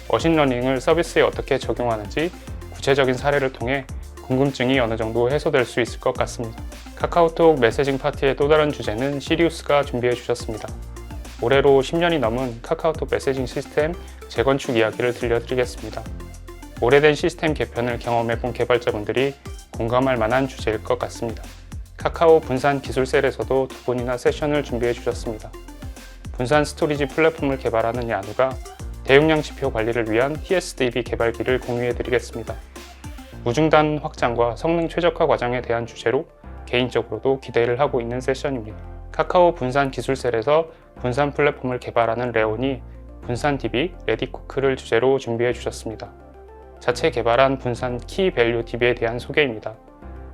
머신러닝을 서비스에 어떻게 적용하는지 구체적인 사례를 통해 궁금증이 어느 정도 해소될 수 있을 것 같습니다. 카카오톡 메시징 파티의 또 다른 주제는 시리우스가 준비해 주셨습니다. 올해로 10년이 넘은 카카오톡 메시징 시스템 재건축 이야기를 들려드리겠습니다. 오래된 시스템 개편을 경험해본 개발자분들이 공감할 만한 주제일 것 같습니다. 카카오 분산 기술셀에서도 두 분이나 세션을 준비해 주셨습니다. 분산 스토리지 플랫폼을 개발하는 야누가 대용량 지표 관리를 위한 TSDB 개발기를 공유해 드리겠습니다. 무중단 확장과 성능 최적화 과정에 대한 주제로 개인적으로도 기대를 하고 있는 세션입니다. 카카오 분산 기술셀에서 분산 플랫폼을 개발하는 레온이 분산 DB, 레디코크를 주제로 준비해 주셨습니다. 자체 개발한 분산 키 밸류 DB에 대한 소개입니다.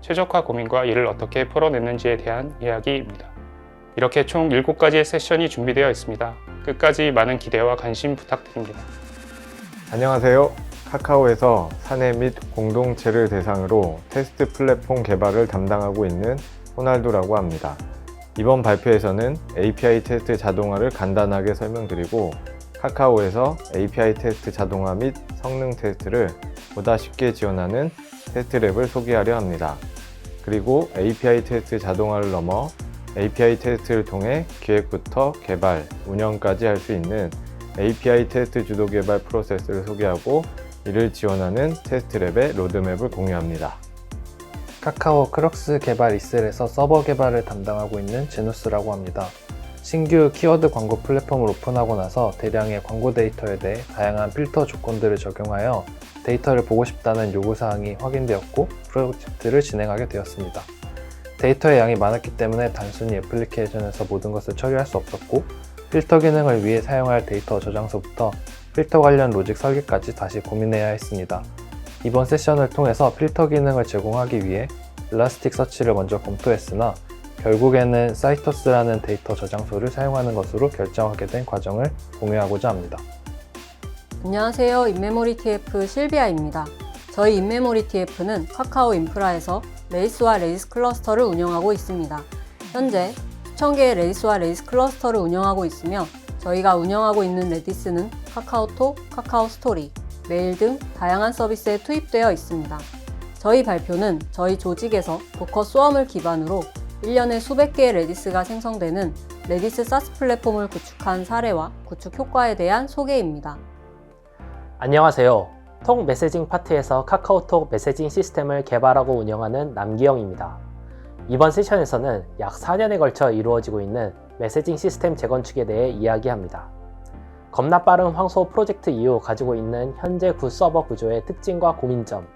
최적화 고민과 이를 어떻게 풀어냈는지에 대한 이야기입니다. 이렇게 총 7가지의 세션이 준비되어 있습니다. 끝까지 많은 기대와 관심 부탁드립니다. 안녕하세요. 카카오에서 사내 및 공동체를 대상으로 테스트 플랫폼 개발을 담당하고 있는 호날두라고 합니다. 이번 발표에서는 API 테스트 자동화를 간단하게 설명드리고 카카오에서 API 테스트 자동화 및 성능 테스트를 보다 쉽게 지원하는 테스트랩을 소개하려 합니다. 그리고 API 테스트 자동화를 넘어 API 테스트를 통해 기획부터 개발, 운영까지 할 수 있는 API 테스트 주도 개발 프로세스를 소개하고 이를 지원하는 테스트랩의 로드맵을 공유합니다. 카카오 크럭스 개발 이셀에서 서버 개발을 담당하고 있는 제노스라고 합니다. 신규 키워드 광고 플랫폼을 오픈하고 나서 대량의 광고 데이터에 대해 다양한 필터 조건들을 적용하여 데이터를 보고 싶다는 요구사항이 확인되었고 프로젝트를 진행하게 되었습니다. 데이터의 양이 많았기 때문에 단순히 애플리케이션에서 모든 것을 처리할 수 없었고 필터 기능을 위해 사용할 데이터 저장소부터 필터 관련 로직 설계까지 다시 고민해야 했습니다. 이번 세션을 통해서 필터 기능을 제공하기 위해 엘라스틱 서치를 먼저 검토했으나 결국에는 사이터스라는 데이터 저장소를 사용하는 것으로 결정하게 된 과정을 공유하고자 합니다. 안녕하세요. 인메모리 TF 실비아입니다. 저희 인메모리 TF는 카카오 인프라에서 레디스와 레디스 클러스터를 운영하고 있습니다. 현재 수천 개의 레디스와 레디스 클러스터를 운영하고 있으며 저희가 운영하고 있는 레디스는 카카오톡, 카카오 스토리, 메일 등 다양한 서비스에 투입되어 있습니다. 저희 발표는 저희 조직에서 도커 스웜을 기반으로 1년에 수백 개의 레디스가 생성되는 레디스 사스 플랫폼을 구축한 사례와 구축 효과에 대한 소개입니다. 안녕하세요. 톡 메시징 파트에서 카카오톡 메시징 시스템을 개발하고 운영하는 남기영입니다. 이번 세션에서는 약 4년에 걸쳐 이루어지고 있는 메시징 시스템 재건축에 대해 이야기합니다. 겁나 빠른 황소 프로젝트 이후 가지고 있는 현재 구 서버 구조의 특징과 고민점,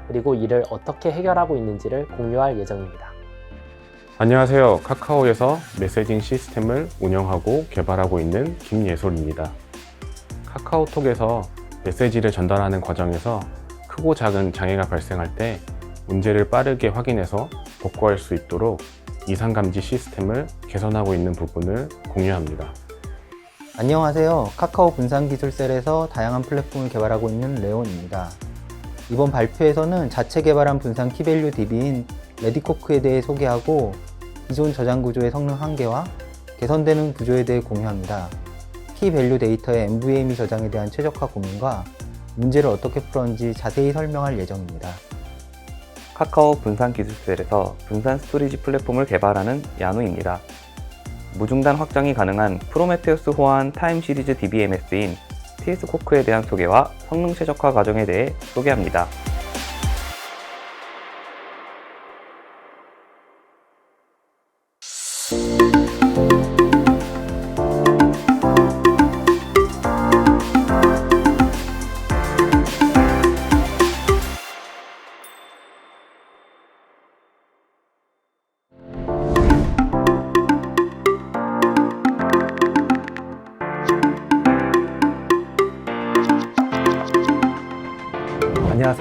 그리고 이를 어떻게 해결하고 있는지를 공유할 예정입니다. 안녕하세요. 카카오에서 메시징 시스템을 운영하고 개발하고 있는 김예솔입니다. 카카오톡에서 메시지를 전달하는 과정에서 크고 작은 장애가 발생할 때 문제를 빠르게 확인해서 복구할 수 있도록 이상감지 시스템을 개선하고 있는 부분을 공유합니다. 안녕하세요. 카카오 분산기술셀에서 다양한 플랫폼을 개발하고 있는 레온입니다. 이번 발표에서는 자체 개발한 분산 키밸류 DB인 레디코크에 대해 소개하고 기존 저장 구조의 성능 한계와 개선되는 구조에 대해 공유합니다. 키밸류 데이터의 NVMe 저장에 대한 최적화 고민과 문제를 어떻게 풀었는지 자세히 설명할 예정입니다. 카카오 분산기술셀에서 분산 스토리지 플랫폼을 개발하는 야누입니다. 무중단 확장이 가능한 프로메테우스 호환 타임 시리즈 DBMS인 TS코크에 대한 소개와 성능 최적화 과정에 대해 소개합니다.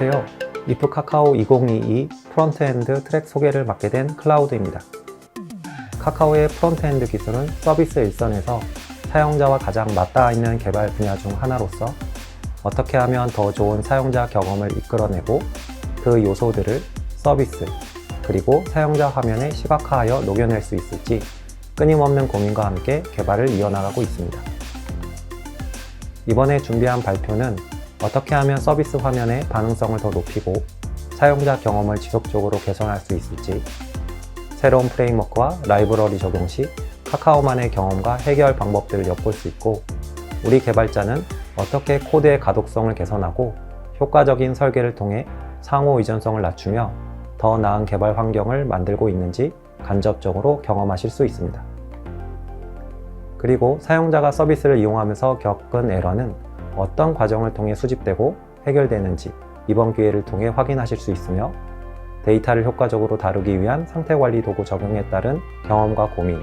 안녕하세요. if 카카오 2022 프론트엔드 트랙 소개를 맡게 된 클라우드입니다. 카카오의 프론트엔드 기술은 서비스 일선에서 사용자와 가장 맞닿아 있는 개발 분야 중 하나로서 어떻게 하면 더 좋은 사용자 경험을 이끌어내고 그 요소들을 서비스, 그리고 사용자 화면에 시각화하여 녹여낼 수 있을지 끊임없는 고민과 함께 개발을 이어나가고 있습니다. 이번에 준비한 발표는 어떻게 하면 서비스 화면의 반응성을 더 높이고 사용자 경험을 지속적으로 개선할 수 있을지, 새로운 프레임워크와 라이브러리 적용 시 카카오만의 경험과 해결 방법들을 엿볼 수 있고, 우리 개발자는 어떻게 코드의 가독성을 개선하고 효과적인 설계를 통해 상호 의존성을 낮추며 더 나은 개발 환경을 만들고 있는지 간접적으로 경험하실 수 있습니다. 그리고 사용자가 서비스를 이용하면서 겪은 에러는 어떤 과정을 통해 수집되고 해결되는지 이번 기회를 통해 확인하실 수 있으며, 데이터를 효과적으로 다루기 위한 상태관리 도구 적용에 따른 경험과 고민,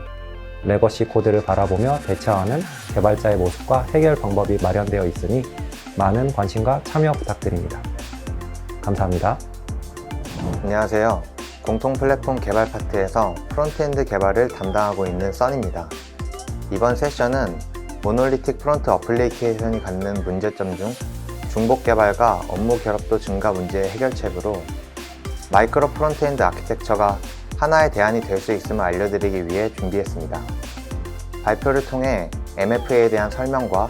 레거시 코드를 바라보며 대처하는 개발자의 모습과 해결 방법이 마련되어 있으니 많은 관심과 참여 부탁드립니다. 감사합니다. 안녕하세요. 공통 플랫폼 개발 파트에서 프론트엔드 개발을 담당하고 있는 써니입니다. 이번 세션은 모놀리틱 프론트 어플리케이션이 갖는 문제점 중 중복 개발과 업무 결합도 증가 문제의 해결책으로 마이크로 프론트엔드 아키텍처가 하나의 대안이 될 수 있음을 알려드리기 위해 준비했습니다. 발표를 통해 MFA에 대한 설명과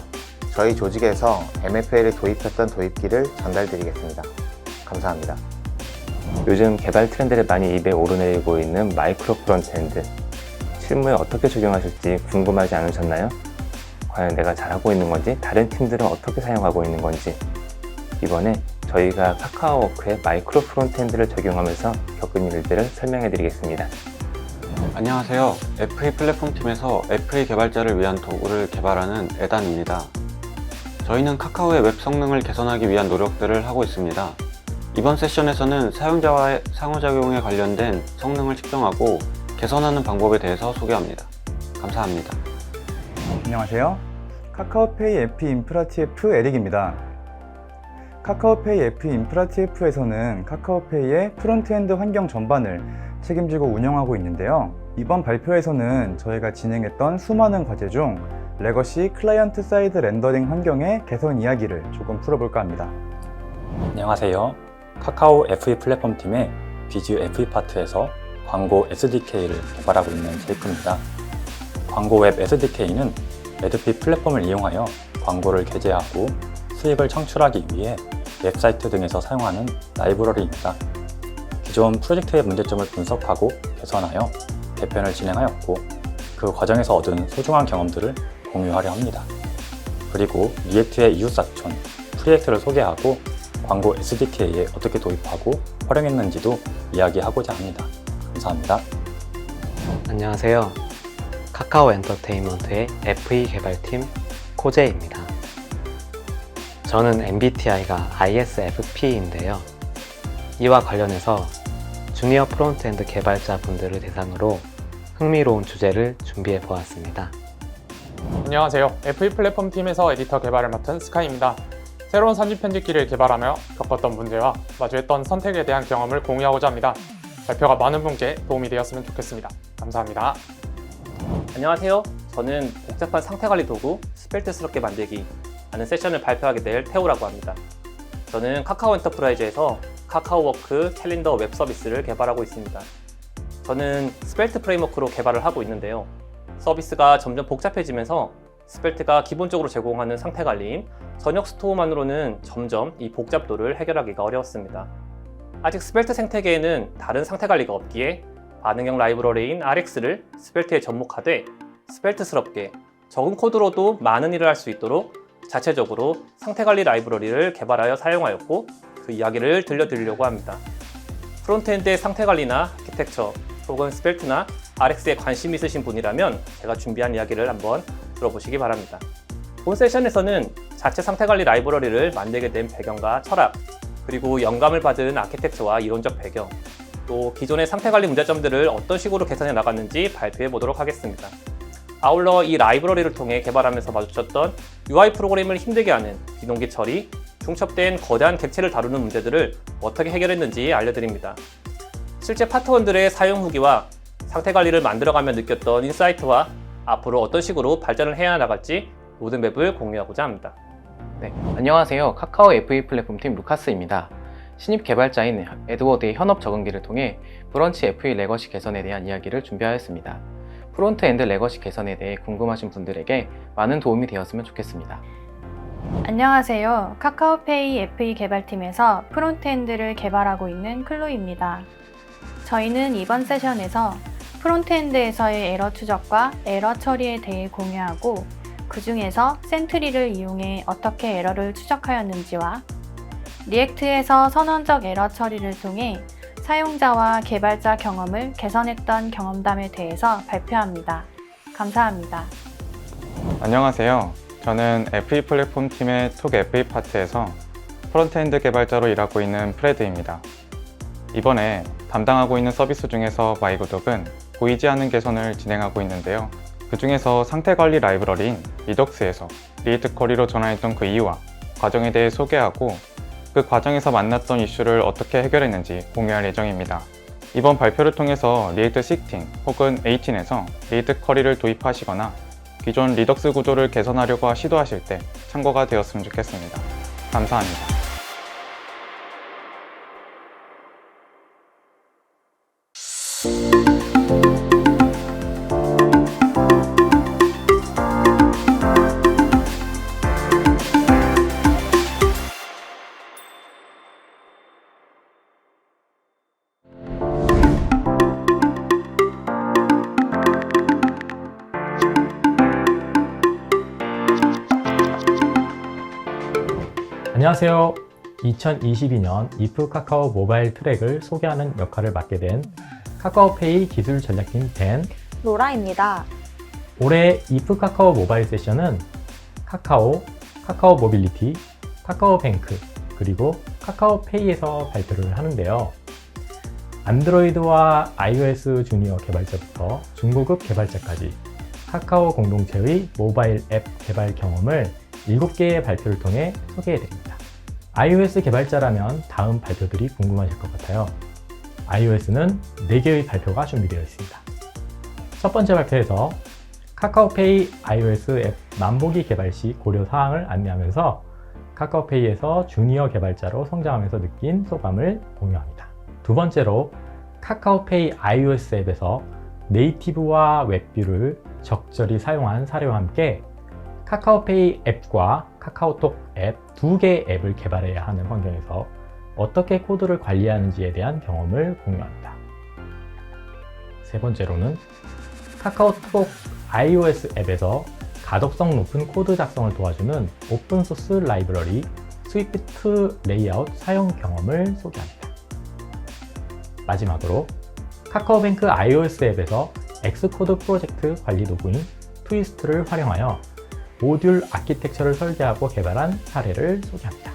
저희 조직에서 MFA를 도입했던 도입기를 전달드리겠습니다. 감사합니다. 요즘 개발 트렌드를 많이 입에 오르내리고 있는 마이크로 프론트엔드, 실무에 어떻게 적용하실지 궁금하지 않으셨나요? 과연 내가 잘하고 있는 건지, 다른 팀들은 어떻게 사용하고 있는 건지, 이번에 저희가 카카오워크에 마이크로 프론트엔드를 적용하면서 겪은 일들을 설명해 드리겠습니다. 안녕하세요. FA 플랫폼 팀에서 FA 개발자를 위한 도구를 개발하는 에단입니다. 저희는 카카오의 웹 성능을 개선하기 위한 노력들을 하고 있습니다. 이번 세션에서는 사용자와의 상호작용에 관련된 성능을 측정하고 개선하는 방법에 대해서 소개합니다. 감사합니다. 안녕하세요. 카카오페이 FE 인프라 TF 에릭입니다. 카카오페이 FE 인프라 TF에서는 카카오페이의 프론트엔드 환경 전반을 책임지고 운영하고 있는데요. 이번 발표에서는 저희가 진행했던 수많은 과제 중 레거시 클라이언트 사이드 렌더링 환경의 개선 이야기를 조금 풀어볼까 합니다. 안녕하세요. 카카오 FE 플랫폼 팀의 비즈 FE 파트에서 광고 SDK를 개발하고 있는 제이크입니다. 광고 웹 SDK는 매드피 플랫폼을 이용하여 광고를 게재하고 수익을 창출하기 위해 웹사이트 등에서 사용하는 라이브러리입니다. 기존 프로젝트의 문제점을 분석하고 개선하여 개편을 진행하였고, 그 과정에서 얻은 소중한 경험들을 공유하려 합니다. 그리고 리액트의 이웃사촌 프리액트를 소개하고 광고 SDK에 어떻게 도입하고 활용했는지도 이야기하고자 합니다. 감사합니다. 안녕하세요. 카카오 엔터테인먼트의 FE 개발팀 코제입니다. 저는 MBTI가 ISFP인데요. 이와 관련해서 주니어 프론트엔드 개발자분들을 대상으로 흥미로운 주제를 준비해 보았습니다. 안녕하세요. FE 플랫폼 팀에서 에디터 개발을 맡은 스카이입니다. 새로운 선지 편집기를 개발하며 겪었던 문제와 마주했던 선택에 대한 경험을 공유하고자 합니다. 발표가 많은 분께 도움이 되었으면 좋겠습니다. 감사합니다. 안녕하세요. 저는 복잡한 상태관리 도구 스펠트스럽게 만들기 라는 세션을 발표하게 될 태우라고 합니다. 저는 카카오 엔터프라이즈에서 카카오워크 캘린더 웹 서비스를 개발하고 있습니다. 저는 스펠트 프레임워크로 개발을 하고 있는데요. 서비스가 점점 복잡해지면서 스펠트가 기본적으로 제공하는 상태관리인 전역 스토어만으로는 점점 이 복잡도를 해결하기가 어려웠습니다. 아직 스펠트 생태계에는 다른 상태관리가 없기에 반응형 라이브러리인 RX를 스펠트에 접목하되 스펠트스럽게 적은 코드로도 많은 일을 할 수 있도록 자체적으로 상태관리 라이브러리를 개발하여 사용하였고, 그 이야기를 들려드리려고 합니다. 프론트엔드의 상태관리나 아키텍처 혹은 스펠트나 RX에 관심 있으신 분이라면 제가 준비한 이야기를 한번 들어보시기 바랍니다. 본 세션에서는 자체 상태관리 라이브러리를 만들게 된 배경과 철학, 그리고 영감을 받은 아키텍처와 이론적 배경, 또 기존의 상태관리 문제점들을 어떤 식으로 개선해 나갔는지 발표해 보도록 하겠습니다. 아울러 이 라이브러리를 통해 개발하면서 마주쳤던 UI 프로그램을 힘들게 하는 비동기 처리, 중첩된 거대한 객체를 다루는 문제들을 어떻게 해결했는지 알려드립니다. 실제 파트원들의 사용 후기와 상태 관리를 만들어가며 느꼈던 인사이트와 앞으로 어떤 식으로 발전을 해야 나갈지 로드맵을 공유하고자 합니다. 네, 안녕하세요. 카카오 FE 플랫폼팀 루카스입니다. 신입 개발자인 에드워드의 현업 적응기를 통해 브런치 FE 레거시 개선에 대한 이야기를 준비하였습니다. 프론트엔드 레거시 개선에 대해 궁금하신 분들에게 많은 도움이 되었으면 좋겠습니다. 안녕하세요. 카카오페이 FE 개발팀에서 프론트엔드를 개발하고 있는 클로이입니다. 저희는 이번 세션에서 프론트엔드에서의 에러 추적과 에러 처리에 대해 공유하고 그 중에서 센트리를 이용해 어떻게 에러를 추적하였는지와 리액트에서 선언적 에러 처리를 통해 사용자와 개발자 경험을 개선했던 경험담에 대해서 발표합니다. 감사합니다. 안녕하세요. 저는 FE 플랫폼 팀의 톡 FE 파트에서 프론트엔드 개발자로 일하고 있는 프레드입니다. 이번에 담당하고 있는 서비스 중에서 마이구독은 보이지 않는 개선을 진행하고 있는데요. 그 중에서 상태 관리 라이브러리인 리덕스에서 리액트 쿼리로 전환했던 그 이유와 과정에 대해 소개하고 그 과정에서 만났던 이슈를 어떻게 해결했는지 공유할 예정입니다. 이번 발표를 통해서 리액트 16 혹은 18에서 리액트 쿼리를 도입하시거나 기존 리덕스 구조를 개선하려고 시도하실 때 참고가 되었으면 좋겠습니다. 감사합니다. 안녕하세요. 2022년 이프 카카오 모바일 트랙을 소개하는 역할을 맡게 된 카카오페이 기술 전략팀 댄 로라입니다. 올해 이프 카카오 모바일 세션은 카카오, 카카오 모빌리티, 카카오뱅크, 그리고 카카오페이에서 발표를 하는데요. 안드로이드와 iOS 주니어 개발자부터 중고급 개발자까지 카카오 공동체의 모바일 앱 개발 경험을 7개의 발표를 통해 소개해드립니다. iOS 개발자라면 다음 발표들이 궁금하실 것 같아요. iOS는 4개의 발표가 준비되어 있습니다. 첫 번째 발표에서 카카오페이 iOS 앱 만보기 개발 시 고려 사항을 안내하면서 카카오페이에서 주니어 개발자로 성장하면서 느낀 소감을 공유합니다. 두 번째로 카카오페이 iOS 앱에서 네이티브와 웹뷰를 적절히 사용한 사례와 함께 카카오페이 앱과 카카오톡 앱 2개의 앱을 개발해야 하는 환경에서 어떻게 코드를 관리하는지에 대한 경험을 공유합니다. 세 번째로는 카카오톡 iOS 앱에서 가독성 높은 코드 작성을 도와주는 오픈소스 라이브러리 스위프트 레이아웃 사용 경험을 소개합니다. 마지막으로 카카오뱅크 iOS 앱에서 엑스코드 프로젝트 관리 도구인 트위스트를 활용하여 모듈 아키텍처를 설계하고 개발한 사례를 소개합니다.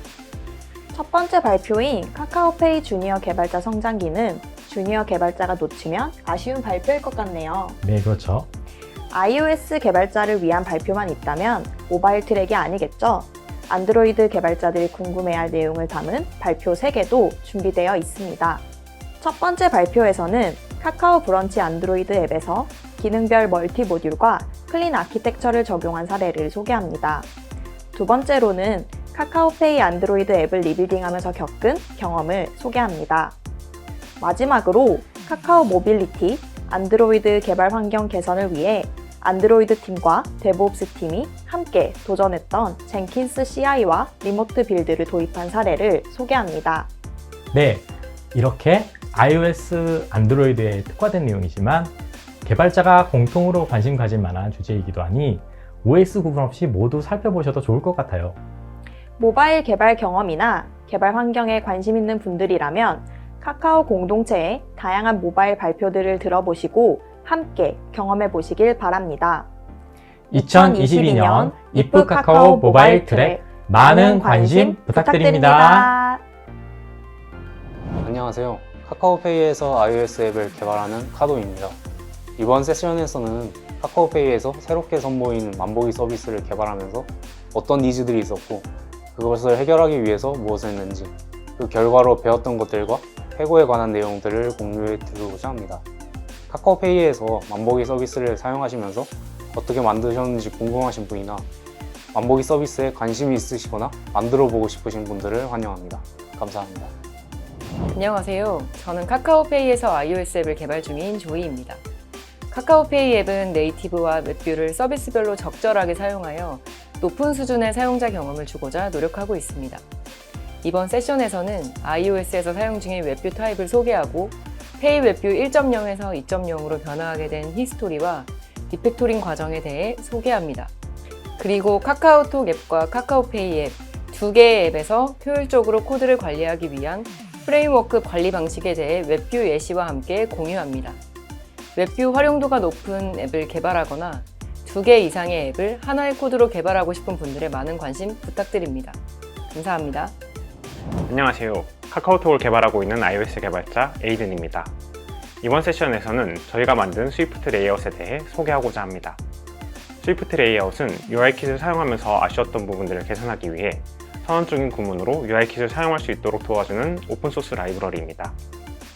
첫 번째 발표인 카카오페이 주니어 개발자 성장기는 주니어 개발자가 놓치면 아쉬운 발표일 것 같네요. 네, 그렇죠. iOS 개발자를 위한 발표만 있다면 모바일 트랙이 아니겠죠? 안드로이드 개발자들이 궁금해할 내용을 담은 발표 3개도 준비되어 있습니다. 첫 번째 발표에서는 카카오 브런치 안드로이드 앱에서 기능별 멀티 모듈과 클린 아키텍처를 적용한 사례를 소개합니다. 두 번째로는 카카오페이 안드로이드 앱을 리빌딩하면서 겪은 경험을 소개합니다. 마지막으로 카카오 모빌리티 안드로이드 개발 환경 개선을 위해 안드로이드 팀과 데브옵스 팀이 함께 도전했던 젠킨스 CI와 리모트 빌드를 도입한 사례를 소개합니다. 네, 이렇게 iOS, 안드로이드에 특화된 내용이지만 개발자가 공통으로 관심 가질 만한 주제이기도 하니 OS 구분 없이 모두 살펴보셔도 좋을 것 같아요. 모바일 개발 경험이나 개발 환경에 관심 있는 분들이라면 카카오 공동체의 다양한 모바일 발표들을 들어보시고 함께 경험해 보시길 바랍니다. 2022년 이프 카카오 모바일 트랙 많은 관심 부탁드립니다. 안녕하세요. 카카오페이에서 iOS 앱을 개발하는 카도입니다. 이번 세션에서는 카카오페이에서 새롭게 선보이는 만보기 서비스를 개발하면서 어떤 니즈들이 있었고 그것을 해결하기 위해서 무엇을 했는지, 그 결과로 배웠던 것들과 해고에 관한 내용들을 공유해 드리고자 합니다. 카카오페이에서 만보기 서비스를 사용하시면서 어떻게 만드셨는지 궁금하신 분이나 만보기 서비스에 관심이 있으시거나 만들어 보고 싶으신 분들을 환영합니다. 감사합니다. 안녕하세요. 저는 카카오페이에서 iOS 앱을 개발 중인 조이입니다. 카카오페이 앱은 네이티브와 웹뷰를 서비스별로 적절하게 사용하여 높은 수준의 사용자 경험을 주고자 노력하고 있습니다. 이번 세션에서는 iOS에서 사용 중인 웹뷰 타입을 소개하고 페이 웹뷰 1.0에서 2.0으로 변화하게 된 히스토리와 리팩토링 과정에 대해 소개합니다. 그리고 카카오톡 앱과 카카오페이 앱 두 개의 앱에서 효율적으로 코드를 관리하기 위한 프레임워크 관리 방식에 대해 웹뷰 예시와 함께 공유합니다. 웹뷰 활용도가 높은 앱을 개발하거나 2개 이상의 앱을 하나의 코드로 개발하고 싶은 분들의 많은 관심 부탁드립니다. 감사합니다. 안녕하세요. 카카오톡을 개발하고 있는 iOS 개발자 에이든입니다. 이번 세션에서는 저희가 만든 스위프트 레이아웃에 대해 소개하고자 합니다. 스위프트 레이아웃은 UI킷을 사용하면서 아쉬웠던 부분들을 개선하기 위해 선언적인 구문으로 UI킷을 사용할 수 있도록 도와주는 오픈소스 라이브러리입니다.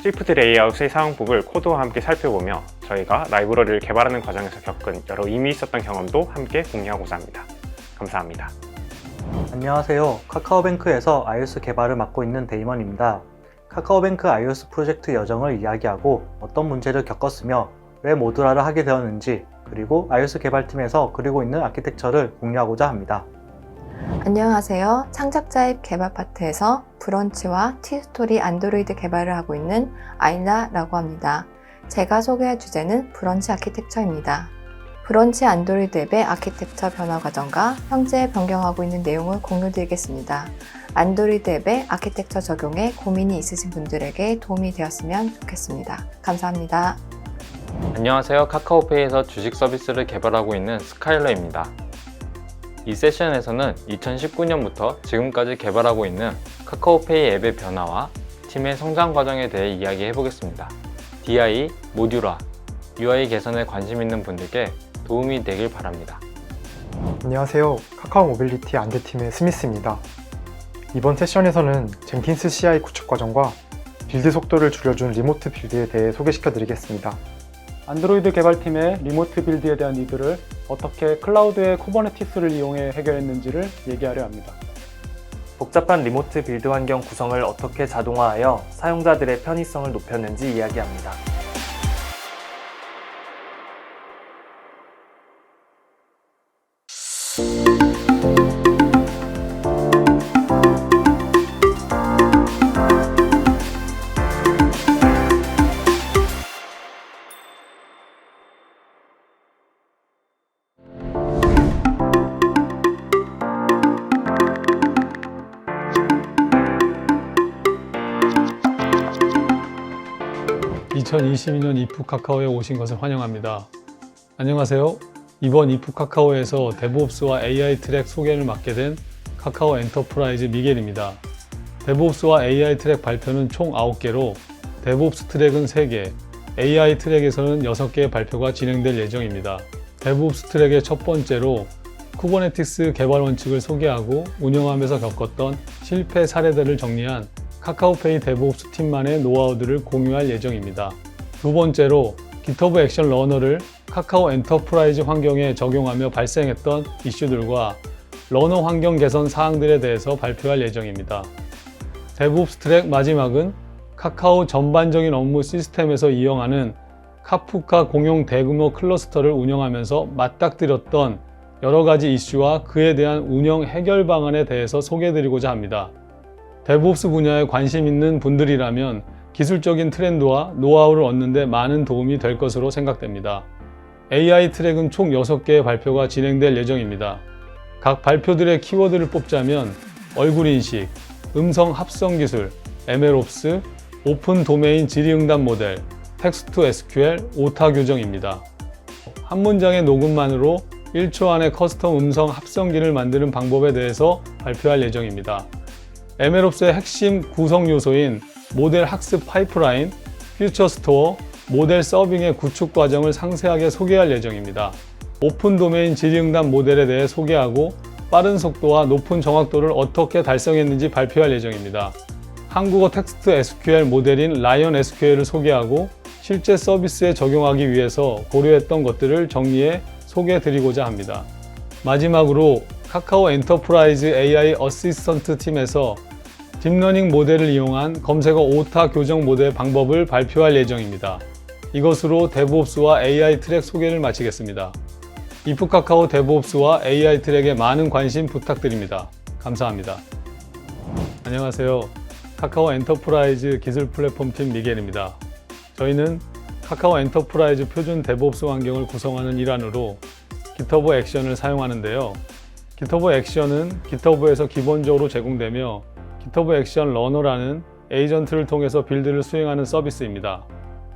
스위프트 레이아웃의 사용법을 코드와 함께 살펴보며 저희가 라이브러리를 개발하는 과정에서 겪은 여러 의미 있었던 경험도 함께 공유하고자 합니다. 감사합니다. 안녕하세요. 카카오뱅크에서 iOS 개발을 맡고 있는 데이먼입니다. 카카오뱅크 iOS 프로젝트 여정을 이야기하고 어떤 문제를 겪었으며 왜 모듈화를 하게 되었는지, 그리고 iOS 개발팀에서 그리고 있는 아키텍처를 공유하고자 합니다. 안녕하세요. 창작자 앱 개발 파트에서 브런치와 티스토리 안드로이드 개발을 하고 있는 아이나라고 합니다. 제가 소개할 주제는 브런치 아키텍처입니다. 브런치 안드로이드 앱의 아키텍처 변화 과정과 현재 변경하고 있는 내용을 공유드리겠습니다. 안드로이드 앱의 아키텍처 적용에 고민이 있으신 분들에게 도움이 되었으면 좋겠습니다. 감사합니다. 안녕하세요. 카카오페이에서 주식 서비스를 개발하고 있는 스카일러입니다. 이 세션에서는 2019년부터 지금까지 개발하고 있는 카카오페이 앱의 변화와 팀의 성장 과정에 대해 이야기해 보겠습니다. DI, 모듈화, UI 개선에 관심 있는 분들께 도움이 되길 바랍니다. 안녕하세요. 카카오 모빌리티 안드팀의 스미스입니다. 이번 세션에서는 젠킨스 CI 구축 과정과 빌드 속도를 줄여준 리모트 빌드에 대해 소개시켜 드리겠습니다. 안드로이드 개발팀의 리모트 빌드에 대한 니드를 어떻게 클라우드의 쿠버네티스를 이용해 해결했는지를 얘기하려 합니다. 복잡한 리모트 빌드 환경 구성을 어떻게 자동화하여 사용자들의 편의성을 높였는지 이야기합니다. (2022년) 이프 카카오에 오신 것을 환영합니다. 안녕하세요. 이번 이프 카카오에서 데브옵스와 AI 트랙 소개를 맡게 된 카카오 엔터프라이즈 미겔입니다. 데브옵스와 AI 트랙 발표는 총 9개로 데브옵스 트랙은 3개, AI 트랙에서는 6개의 발표가 진행될 예정입니다. 데브옵스 트랙의 첫 번째로 쿠버네티스 개발 원칙을 소개하고 운영하면서 겪었던 실패 사례들을 정리한 카카오페이 데브옵스 팀만의 노하우들을 공유할 예정입니다. 두 번째로 GitHub 액션 러너를 카카오 엔터프라이즈 환경에 적용하며 발생했던 이슈들과 러너 환경 개선 사항들에 대해서 발표할 예정입니다. 데브옵스 트랙 마지막은 카카오 전반적인 업무 시스템에서 이용하는 카프카 공용 대규모 클러스터를 운영하면서 맞닥뜨렸던 여러 가지 이슈와 그에 대한 운영 해결 방안에 대해서 소개해드리고자 합니다. 데브옵스 분야에 관심 있는 분들이라면 기술적인 트렌드와 노하우를 얻는 데 많은 도움이 될 것으로 생각됩니다. AI 트랙은 총 6개의 발표가 진행될 예정입니다. 각 발표들의 키워드를 뽑자면 얼굴 인식, 음성 합성 기술, MLOps, 오픈 도메인 질의응답 모델, 텍스트 투 SQL, 오타 규정입니다. 한 문장의 녹음만으로 1초 안에 커스텀 음성 합성기를 만드는 방법에 대해서 발표할 예정입니다. MLOps의 핵심 구성 요소인 모델 학습 파이프라인, 퓨처 스토어, 모델 서빙의 구축 과정을 상세하게 소개할 예정입니다. 오픈 도메인 질의응답 모델에 대해 소개하고 빠른 속도와 높은 정확도를 어떻게 달성했는지 발표할 예정입니다. 한국어 텍스트 SQL 모델인 라이언 SQL을 소개하고 실제 서비스에 적용하기 위해서 고려했던 것들을 정리해 소개해 드리고자 합니다. 마지막으로 카카오 엔터프라이즈 AI 어시스턴트 팀에서 딥러닝 모델을 이용한 검색어 오타 교정 모델 방법을 발표할 예정입니다. 이것으로 데브옵스와 AI 트랙 소개를 마치겠습니다. 이프카카오 데브옵스와 AI 트랙에 많은 관심 부탁드립니다. 감사합니다. 안녕하세요. 카카오 엔터프라이즈 기술 플랫폼 팀 미겔입니다. 저희는 카카오 엔터프라이즈 표준 데브옵스 환경을 구성하는 일환으로 GitHub 액션을 사용하는데요. GitHub 액션은 GitHub에서 기본적으로 제공되며 GitHub 액션 러너라는 에이전트를 통해서 빌드를 수행하는 서비스입니다.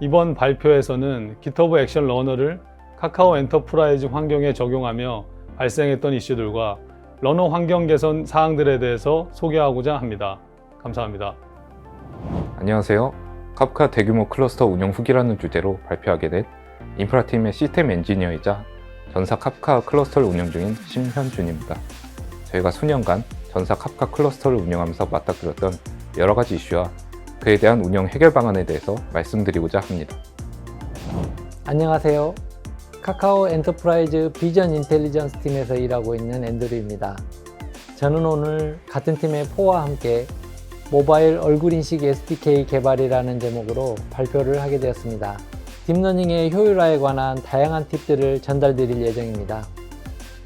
이번 발표에서는 GitHub 액션 러너를 카카오 엔터프라이즈 환경에 적용하며 발생했던 이슈들과 러너 환경 개선 사항들에 대해서 소개하고자 합니다. 감사합니다. 안녕하세요. 카프카 대규모 클러스터 운영 후기라는 주제로 발표하게 된 인프라팀의 시스템 엔지니어이자 전사 카프카 클러스터를 운영 중인 심현준입니다. 저희가 수년간 전사 카프카 클러스터를 운영하면서 맞닥뜨렸던 여러 가지 이슈와 그에 대한 운영 해결 방안에 대해서 말씀드리고자 합니다. 안녕하세요. 카카오 엔터프라이즈 비전 인텔리전스 팀에서 일하고 있는 앤드류입니다. 저는 오늘 같은 팀의 포와 함께 모바일 얼굴 인식 SDK 개발이라는 제목으로 발표를 하게 되었습니다. 딥러닝의 효율화에 관한 다양한 팁들을 전달드릴 예정입니다.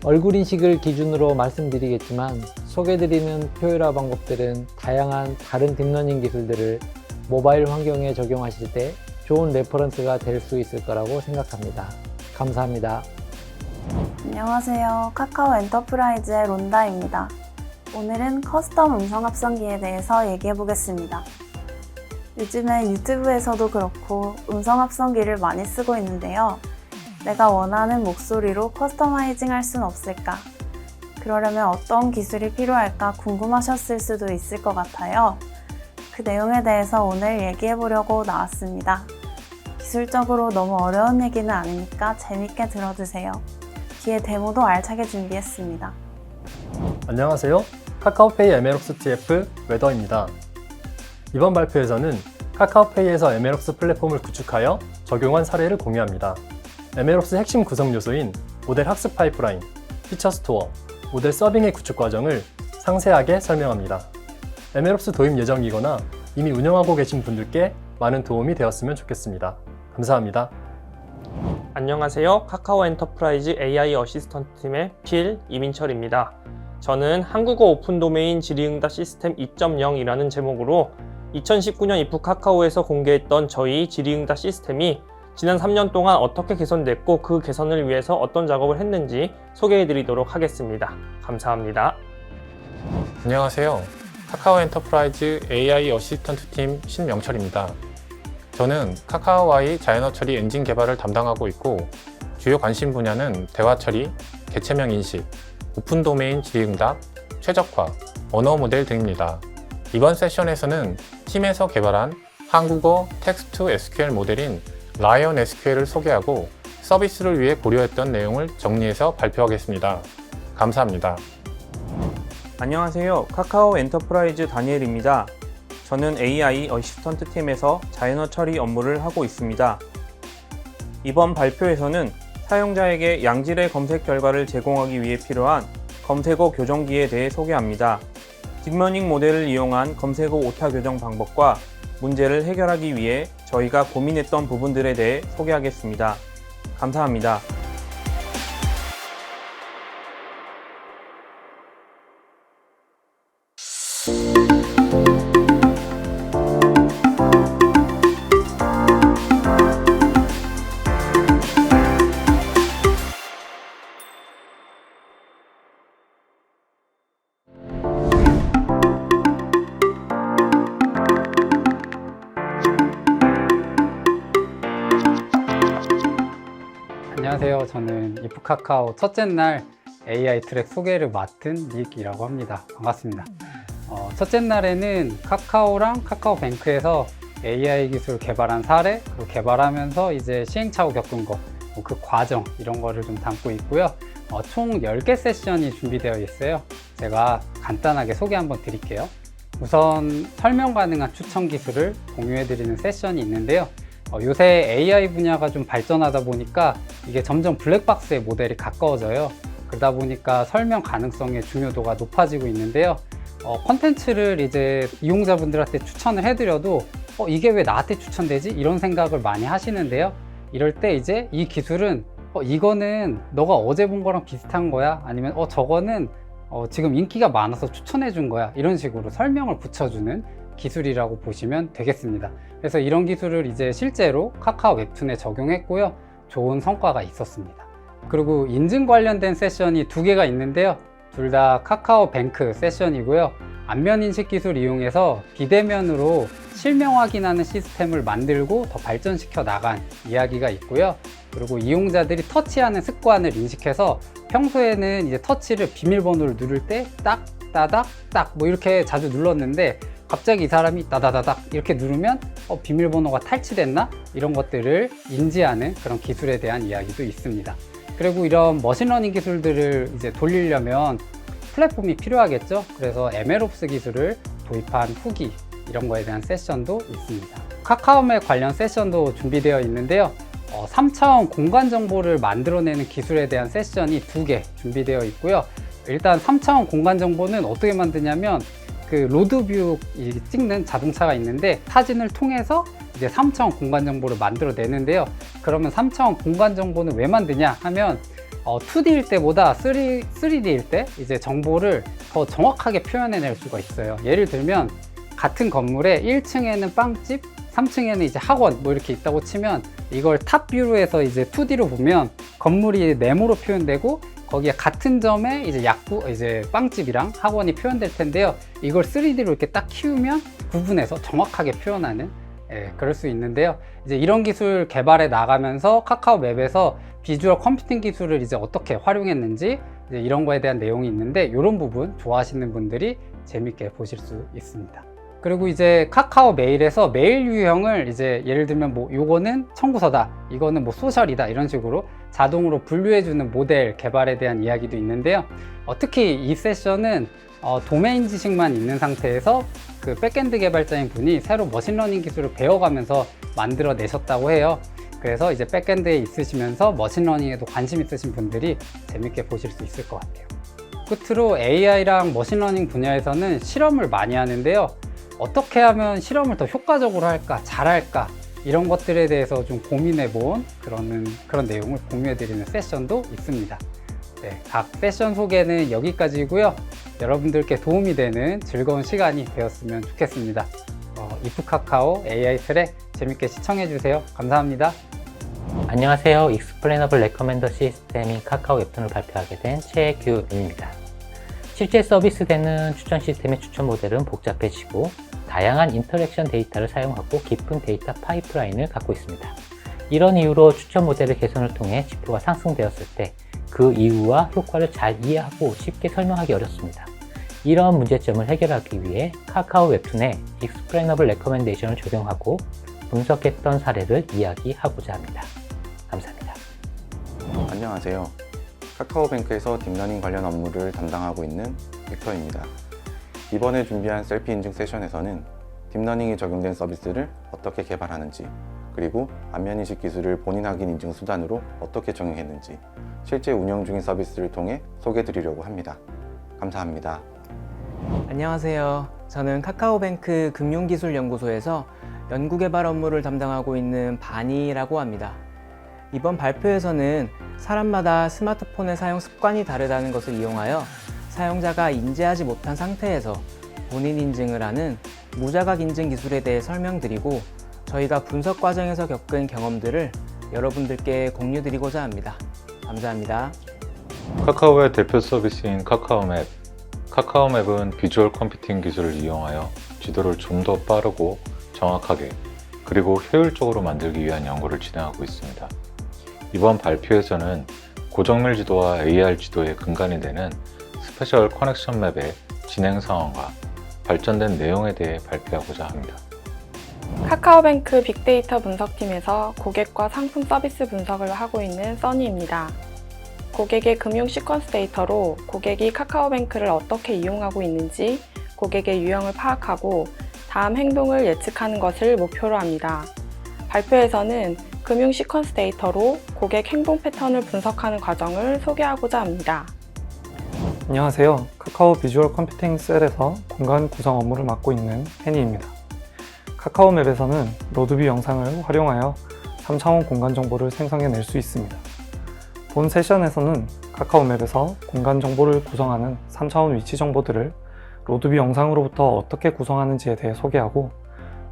얼굴 인식을 기준으로 말씀드리겠지만 소개드리는 효율화 방법들은 다양한 다른 딥러닝 기술들을 모바일 환경에 적용하실 때 좋은 레퍼런스가 될 수 있을 거라고 생각합니다. 감사합니다. 안녕하세요. 카카오 엔터프라이즈의 론다입니다. 오늘은 커스텀 음성 합성기에 대해서 얘기해 보겠습니다. 요즘에 유튜브에서도 그렇고 음성 합성기를 많이 쓰고 있는데요. 내가 원하는 목소리로 커스터마이징 할 순 없을까? 그러려면 어떤 기술이 필요할까 궁금하셨을 수도 있을 것 같아요. 그 내용에 대해서 오늘 얘기해 보려고 나왔습니다. 기술적으로 너무 어려운 얘기는 아니니까 재밌게 들어주세요. 뒤에 데모도 알차게 준비했습니다. 안녕하세요. 카카오페이 MLOps TF 웨더입니다. 이번 발표에서는 카카오페이에서 MLOps 플랫폼을 구축하여 적용한 사례를 공유합니다. MLOps 핵심 구성 요소인 모델 학습 파이프라인, 피처 스토어, 모델 서빙의 구축 과정을 상세하게 설명합니다. MLOps 도입 예정이거나 이미 운영하고 계신 분들께 많은 도움이 되었으면 좋겠습니다. 감사합니다. 안녕하세요. 카카오 엔터프라이즈 AI 어시스턴트 팀의 필 이민철입니다. 저는 한국어 오픈 도메인 질의응답 시스템 2.0이라는 제목으로 2019년 이프 카카오에서 공개했던 저희 질의응답 시스템이 지난 3년 동안 어떻게 개선됐고 그 개선을 위해서 어떤 작업을 했는지 소개해 드리도록 하겠습니다. 감사합니다. 안녕하세요. 카카오 엔터프라이즈 AI 어시스턴트 팀 신명철입니다. 저는 카카오와의 자연어 처리 엔진 개발을 담당하고 있고 주요 관심 분야는 대화 처리, 개체명 인식, 오픈 도메인 질의응답, 최적화, 언어 모델 등입니다. 이번 세션에서는 팀에서 개발한 한국어 텍스트 SQL 모델인 라이언 SQL을 소개하고 서비스를 위해 고려했던 내용을 정리해서 발표하겠습니다. 감사합니다. 안녕하세요. 카카오 엔터프라이즈 다니엘입니다. 저는 AI 어시스턴트 팀에서 자연어 처리 업무를 하고 있습니다. 이번 발표에서는 사용자에게 양질의 검색 결과를 제공하기 위해 필요한 검색어 교정기에 대해 소개합니다. 딥러닝 모델을 이용한 검색어 오타 교정 방법과 문제를 해결하기 위해 저희가 고민했던 부분들에 대해 소개하겠습니다. 감사합니다. 안녕하세요. 저는 이프카카오 첫째 날 AI 트랙 소개를 맡은 닉이라고 합니다. 반갑습니다. 첫째 날에는 카카오랑 카카오뱅크에서 AI 기술 개발한 사례, 그리고 개발하면서 이제 시행착오 겪은 거, 그 과정 이런 거를 좀 담고 있고요. 총 10개 세션이 준비되어 있어요. 제가 간단하게 소개 한번 드릴게요. 우선 설명 가능한 추천 기술을 공유해드리는 세션이 있는데요. 요새 AI 분야가 좀 발전하다 보니까 이게 점점 블랙박스의 모델이 가까워져요. 그러다 보니까 설명 가능성의 중요도가 높아지고 있는데요. 컨텐츠를 이제 이용자분들한테 추천을 해드려도 이게 왜 나한테 추천되지? 이런 생각을 많이 하시는데요. 이럴 때 이제 이 기술은 이거는 너가 어제 본 거랑 비슷한 거야? 아니면 저거는 지금 인기가 많아서 추천해 준 거야? 이런 식으로 설명을 붙여주는 기술이라고 보시면 되겠습니다. 그래서 이런 기술을 이제 실제로 카카오 웹툰에 적용했고요. 좋은 성과가 있었습니다. 그리고 인증 관련된 세션이 2개가 있는데요. 둘 다 카카오뱅크 세션이고요. 안면 인식 기술 이용해서 비대면으로 실명 확인하는 시스템을 만들고 더 발전시켜 나간 이야기가 있고요. 그리고 이용자들이 터치하는 습관을 인식해서 평소에는 이제 터치를 비밀번호를 누를 때 딱, 따닥, 딱 뭐 이렇게 자주 눌렀는데 갑자기 이 사람이 따다다닥 이렇게 누르면 비밀번호가 탈취됐나? 이런 것들을 인지하는 그런 기술에 대한 이야기도 있습니다. 그리고 이런 머신러닝 기술들을 이제 돌리려면 플랫폼이 필요하겠죠. 그래서 MLOps 기술을 도입한 후기 이런 거에 대한 세션도 있습니다. 카카오맵 관련 세션도 준비되어 있는데요. 3차원 공간 정보를 만들어내는 기술에 대한 세션이 2개 준비되어 있고요. 일단 3차원 공간 정보는 어떻게 만드냐면 그 로드뷰 찍는 자동차가 있는데 사진을 통해서 이제 3차원 공간 정보를 만들어내는데요. 그러면 3차원 공간 정보는 왜 만드냐 하면 2D일 때보다 3D일 때 이제 정보를 더 정확하게 표현해낼 수가 있어요. 예를 들면 같은 건물에 1층에는 빵집, 3층에는 이제 학원 뭐 이렇게 있다고 치면 이걸 탑뷰로 해서 이제 2D로 보면 건물이 네모로 표현되고 거기에 같은 점에 이제 빵집이랑 학원이 표현될 텐데요. 이걸 3D로 이렇게 딱 키우면 구분해서 정확하게 표현하는 그럴 수 있는데요. 이제 이런 기술 개발해 나가면서 카카오 맵에서 비주얼 컴퓨팅 기술을 이제 어떻게 활용했는지 이제 이런 거에 대한 내용이 있는데 이런 부분 좋아하시는 분들이 재밌게 보실 수 있습니다. 그리고 이제 카카오 메일에서 메일 유형을 이제 예를 들면 뭐 요거는 청구서다, 이거는 뭐 소셜이다 이런 식으로 자동으로 분류해주는 모델 개발에 대한 이야기도 있는데요. 특히 이 세션은 도메인 지식만 있는 상태에서 그 백엔드 개발자인 분이 새로 머신러닝 기술을 배워가면서 만들어내셨다고 해요. 그래서 이제 백엔드에 있으시면서 머신러닝에도 관심 있으신 분들이 재밌게 보실 수 있을 것 같아요. 끝으로 AI랑 머신러닝 분야에서는 실험을 많이 하는데요. 어떻게 하면 실험을 더 효과적으로 할까, 잘할까 이런 것들에 대해서 좀 고민해 본 그런 내용을 공유해 드리는 세션도 있습니다. 네, 각 세션 소개는 여기까지고요. 여러분들께 도움이 되는 즐거운 시간이 되었으면 좋겠습니다. 이프카카오 AI 트랙 재밌게 시청해 주세요. 감사합니다. 안녕하세요. 익스플레이너블 레커멘더 시스템인 카카오 웹툰을 발표하게 된 최규민입니다. 실제 서비스되는 추천 시스템의 추천 모델은 복잡해지고 다양한 인터랙션 데이터를 사용하고 깊은 데이터 파이프라인을 갖고 있습니다. 이런 이유로 추천 모델의 개선을 통해 지표가 상승되었을 때 그 이유와 효과를 잘 이해하고 쉽게 설명하기 어렵습니다. 이런 문제점을 해결하기 위해 카카오 웹툰에 익스플레이너블 레커멘데이션을 적용하고 분석했던 사례를 이야기하고자 합니다. 감사합니다. 안녕하세요. 카카오뱅크에서 딥러닝 관련 업무를 담당하고 있는 빅터입니다. 이번에 준비한 셀피 인증 세션에서는 딥러닝이 적용된 서비스를 어떻게 개발하는지, 그리고 안면인식 기술을 본인 확인 인증 수단으로 어떻게 적용했는지 실제 운영 중인 서비스를 통해 소개해드리려고 합니다. 감사합니다. 안녕하세요. 저는 카카오뱅크 금융기술연구소에서 연구개발 업무를 담당하고 있는 바니라고 합니다. 이번 발표에서는 사람마다 스마트폰의 사용 습관이 다르다는 것을 이용하여 사용자가 인지하지 못한 상태에서 본인 인증을 하는 무자각 인증 기술에 대해 설명드리고 저희가 분석 과정에서 겪은 경험들을 여러분들께 공유드리고자 합니다. 감사합니다. 카카오의 대표 서비스인 카카오맵. 카카오맵은 비주얼 컴퓨팅 기술을 이용하여 지도를 좀 더 빠르고 정확하게 그리고 효율적으로 만들기 위한 연구를 진행하고 있습니다. 이번 발표에서는 고정밀 지도와 AR 지도의 근간이 되는 스페셜 커넥션 맵의 진행 상황과 발전된 내용에 대해 발표하고자 합니다. 카카오뱅크 빅데이터 분석팀에서 고객과 상품 서비스 분석을 하고 있는 써니입니다. 고객의 금융 시퀀스 데이터로 고객이 카카오뱅크를 어떻게 이용하고 있는지 고객의 유형을 파악하고 다음 행동을 예측하는 것을 목표로 합니다. 발표에서는 금융 시퀀스 데이터로 고객 행동 패턴을 분석하는 과정을 소개하고자 합니다. 안녕하세요. 카카오 비주얼 컴퓨팅 셀에서 공간 구성 업무를 맡고 있는 해니입니다. 카카오맵에서는 로드뷰 영상을 활용하여 3차원 공간 정보를 생성해낼 수 있습니다. 본 세션에서는 카카오맵에서 공간 정보를 구성하는 3차원 위치 정보들을 로드뷰 영상으로부터 어떻게 구성하는지에 대해 소개하고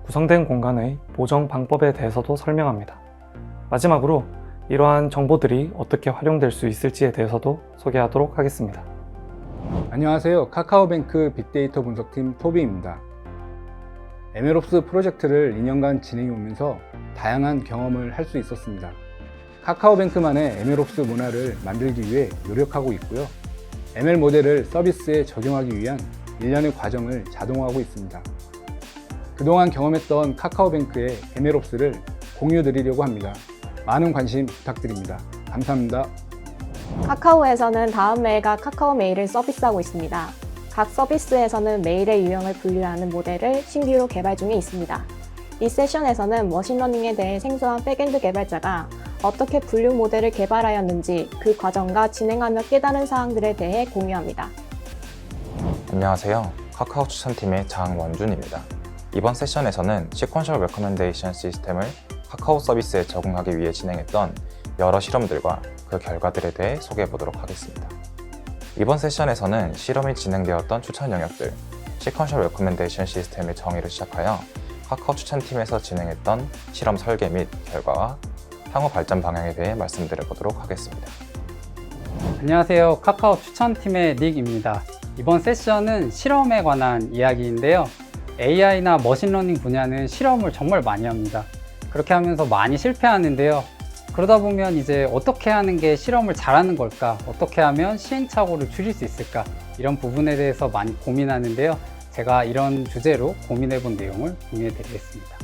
구성된 공간의 보정 방법에 대해서도 설명합니다. 마지막으로 이러한 정보들이 어떻게 활용될 수 있을지에 대해서도 소개하도록 하겠습니다. 안녕하세요. 카카오뱅크 빅데이터 분석팀 토비입니다. MLOps 프로젝트를 2년간 진행해 오면서 다양한 경험을 할 수 있었습니다. 카카오뱅크만의 MLOps 문화를 만들기 위해 노력하고 있고요. ML 모델을 서비스에 적용하기 위한 일련의 과정을 자동화하고 있습니다. 그동안 경험했던 카카오뱅크의 MLOps를 공유드리려고 합니다. 많은 관심 부탁드립니다. 감사합니다. 카카오에서는 다음 메일과 카카오 메일을 서비스하고 있습니다. 각 서비스에서는 메일의 유형을 분류하는 모델을 신규로 개발 중에 있습니다. 이 세션에서는 머신러닝에 대해 생소한 백엔드 개발자가 어떻게 분류 모델을 개발하였는지 그 과정과 진행하며 깨달은 사항들에 대해 공유합니다. 안녕하세요. 카카오 추천팀의 장원준입니다. 이번 세션에서는 시퀀셜 레커멘데이션 시스템을 카카오 서비스에 적용하기 위해 진행했던 여러 실험들과 그 결과들에 대해 소개해 보도록 하겠습니다. 이번 세션에서는 실험이 진행되었던 추천 영역들, 시퀀셜 레커멘데이션 시스템의 정의를 시작하여 카카오 추천팀에서 진행했던 실험 설계 및 결과와 향후 발전 방향에 대해 말씀드려 보도록 하겠습니다. 안녕하세요. 카카오 추천팀의 닉입니다. 이번 세션은 실험에 관한 이야기인데요. AI나 머신러닝 분야는 실험을 정말 많이 합니다. 그렇게 하면서 많이 실패하는데요. 그러다 보면 이제 어떻게 하는 게 실험을 잘하는 걸까? 어떻게 하면 시행착오를 줄일 수 있을까? 이런 부분에 대해서 많이 고민하는데요. 제가 이런 주제로 고민해 본 내용을 공유해 드리겠습니다.